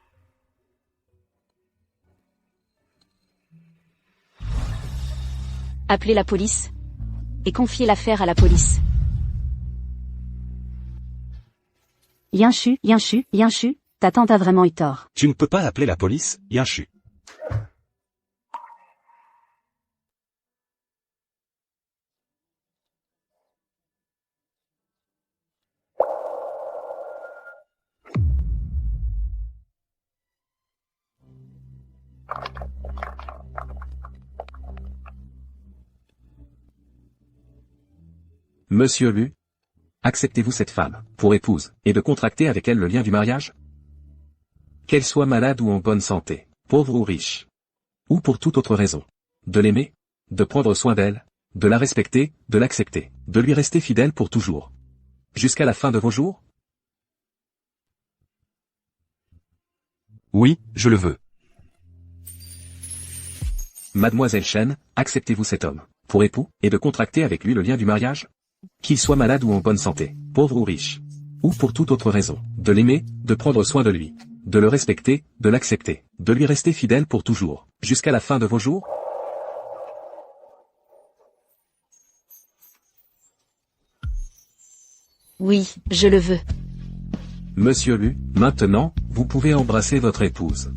Appelez la police et confiez l'affaire à la police. Yinchu, Yinchu, Yinchu, ta tante a vraiment eu tort. Tu ne peux pas appeler la police, Yinchu. Monsieur Lu. Acceptez-vous cette femme, pour épouse, et de contracter avec elle le lien du mariage? Qu'elle soit malade ou en bonne santé, pauvre ou riche. Ou pour toute autre raison. De l'aimer, de prendre soin d'elle, de la respecter, de l'accepter, de lui rester fidèle pour toujours. Jusqu'à la fin de vos jours? Oui, je le veux. Mademoiselle Chen, acceptez-vous cet homme, pour époux, et de contracter avec lui le lien du mariage? Qu'il soit malade ou en bonne santé, pauvre ou riche. Ou pour toute autre raison. De l'aimer, de prendre soin de lui, de le respecter, de l'accepter, de lui rester fidèle pour toujours. Jusqu'à la fin de vos jours? Oui, je le veux. Monsieur Lu, maintenant, vous pouvez embrasser votre épouse.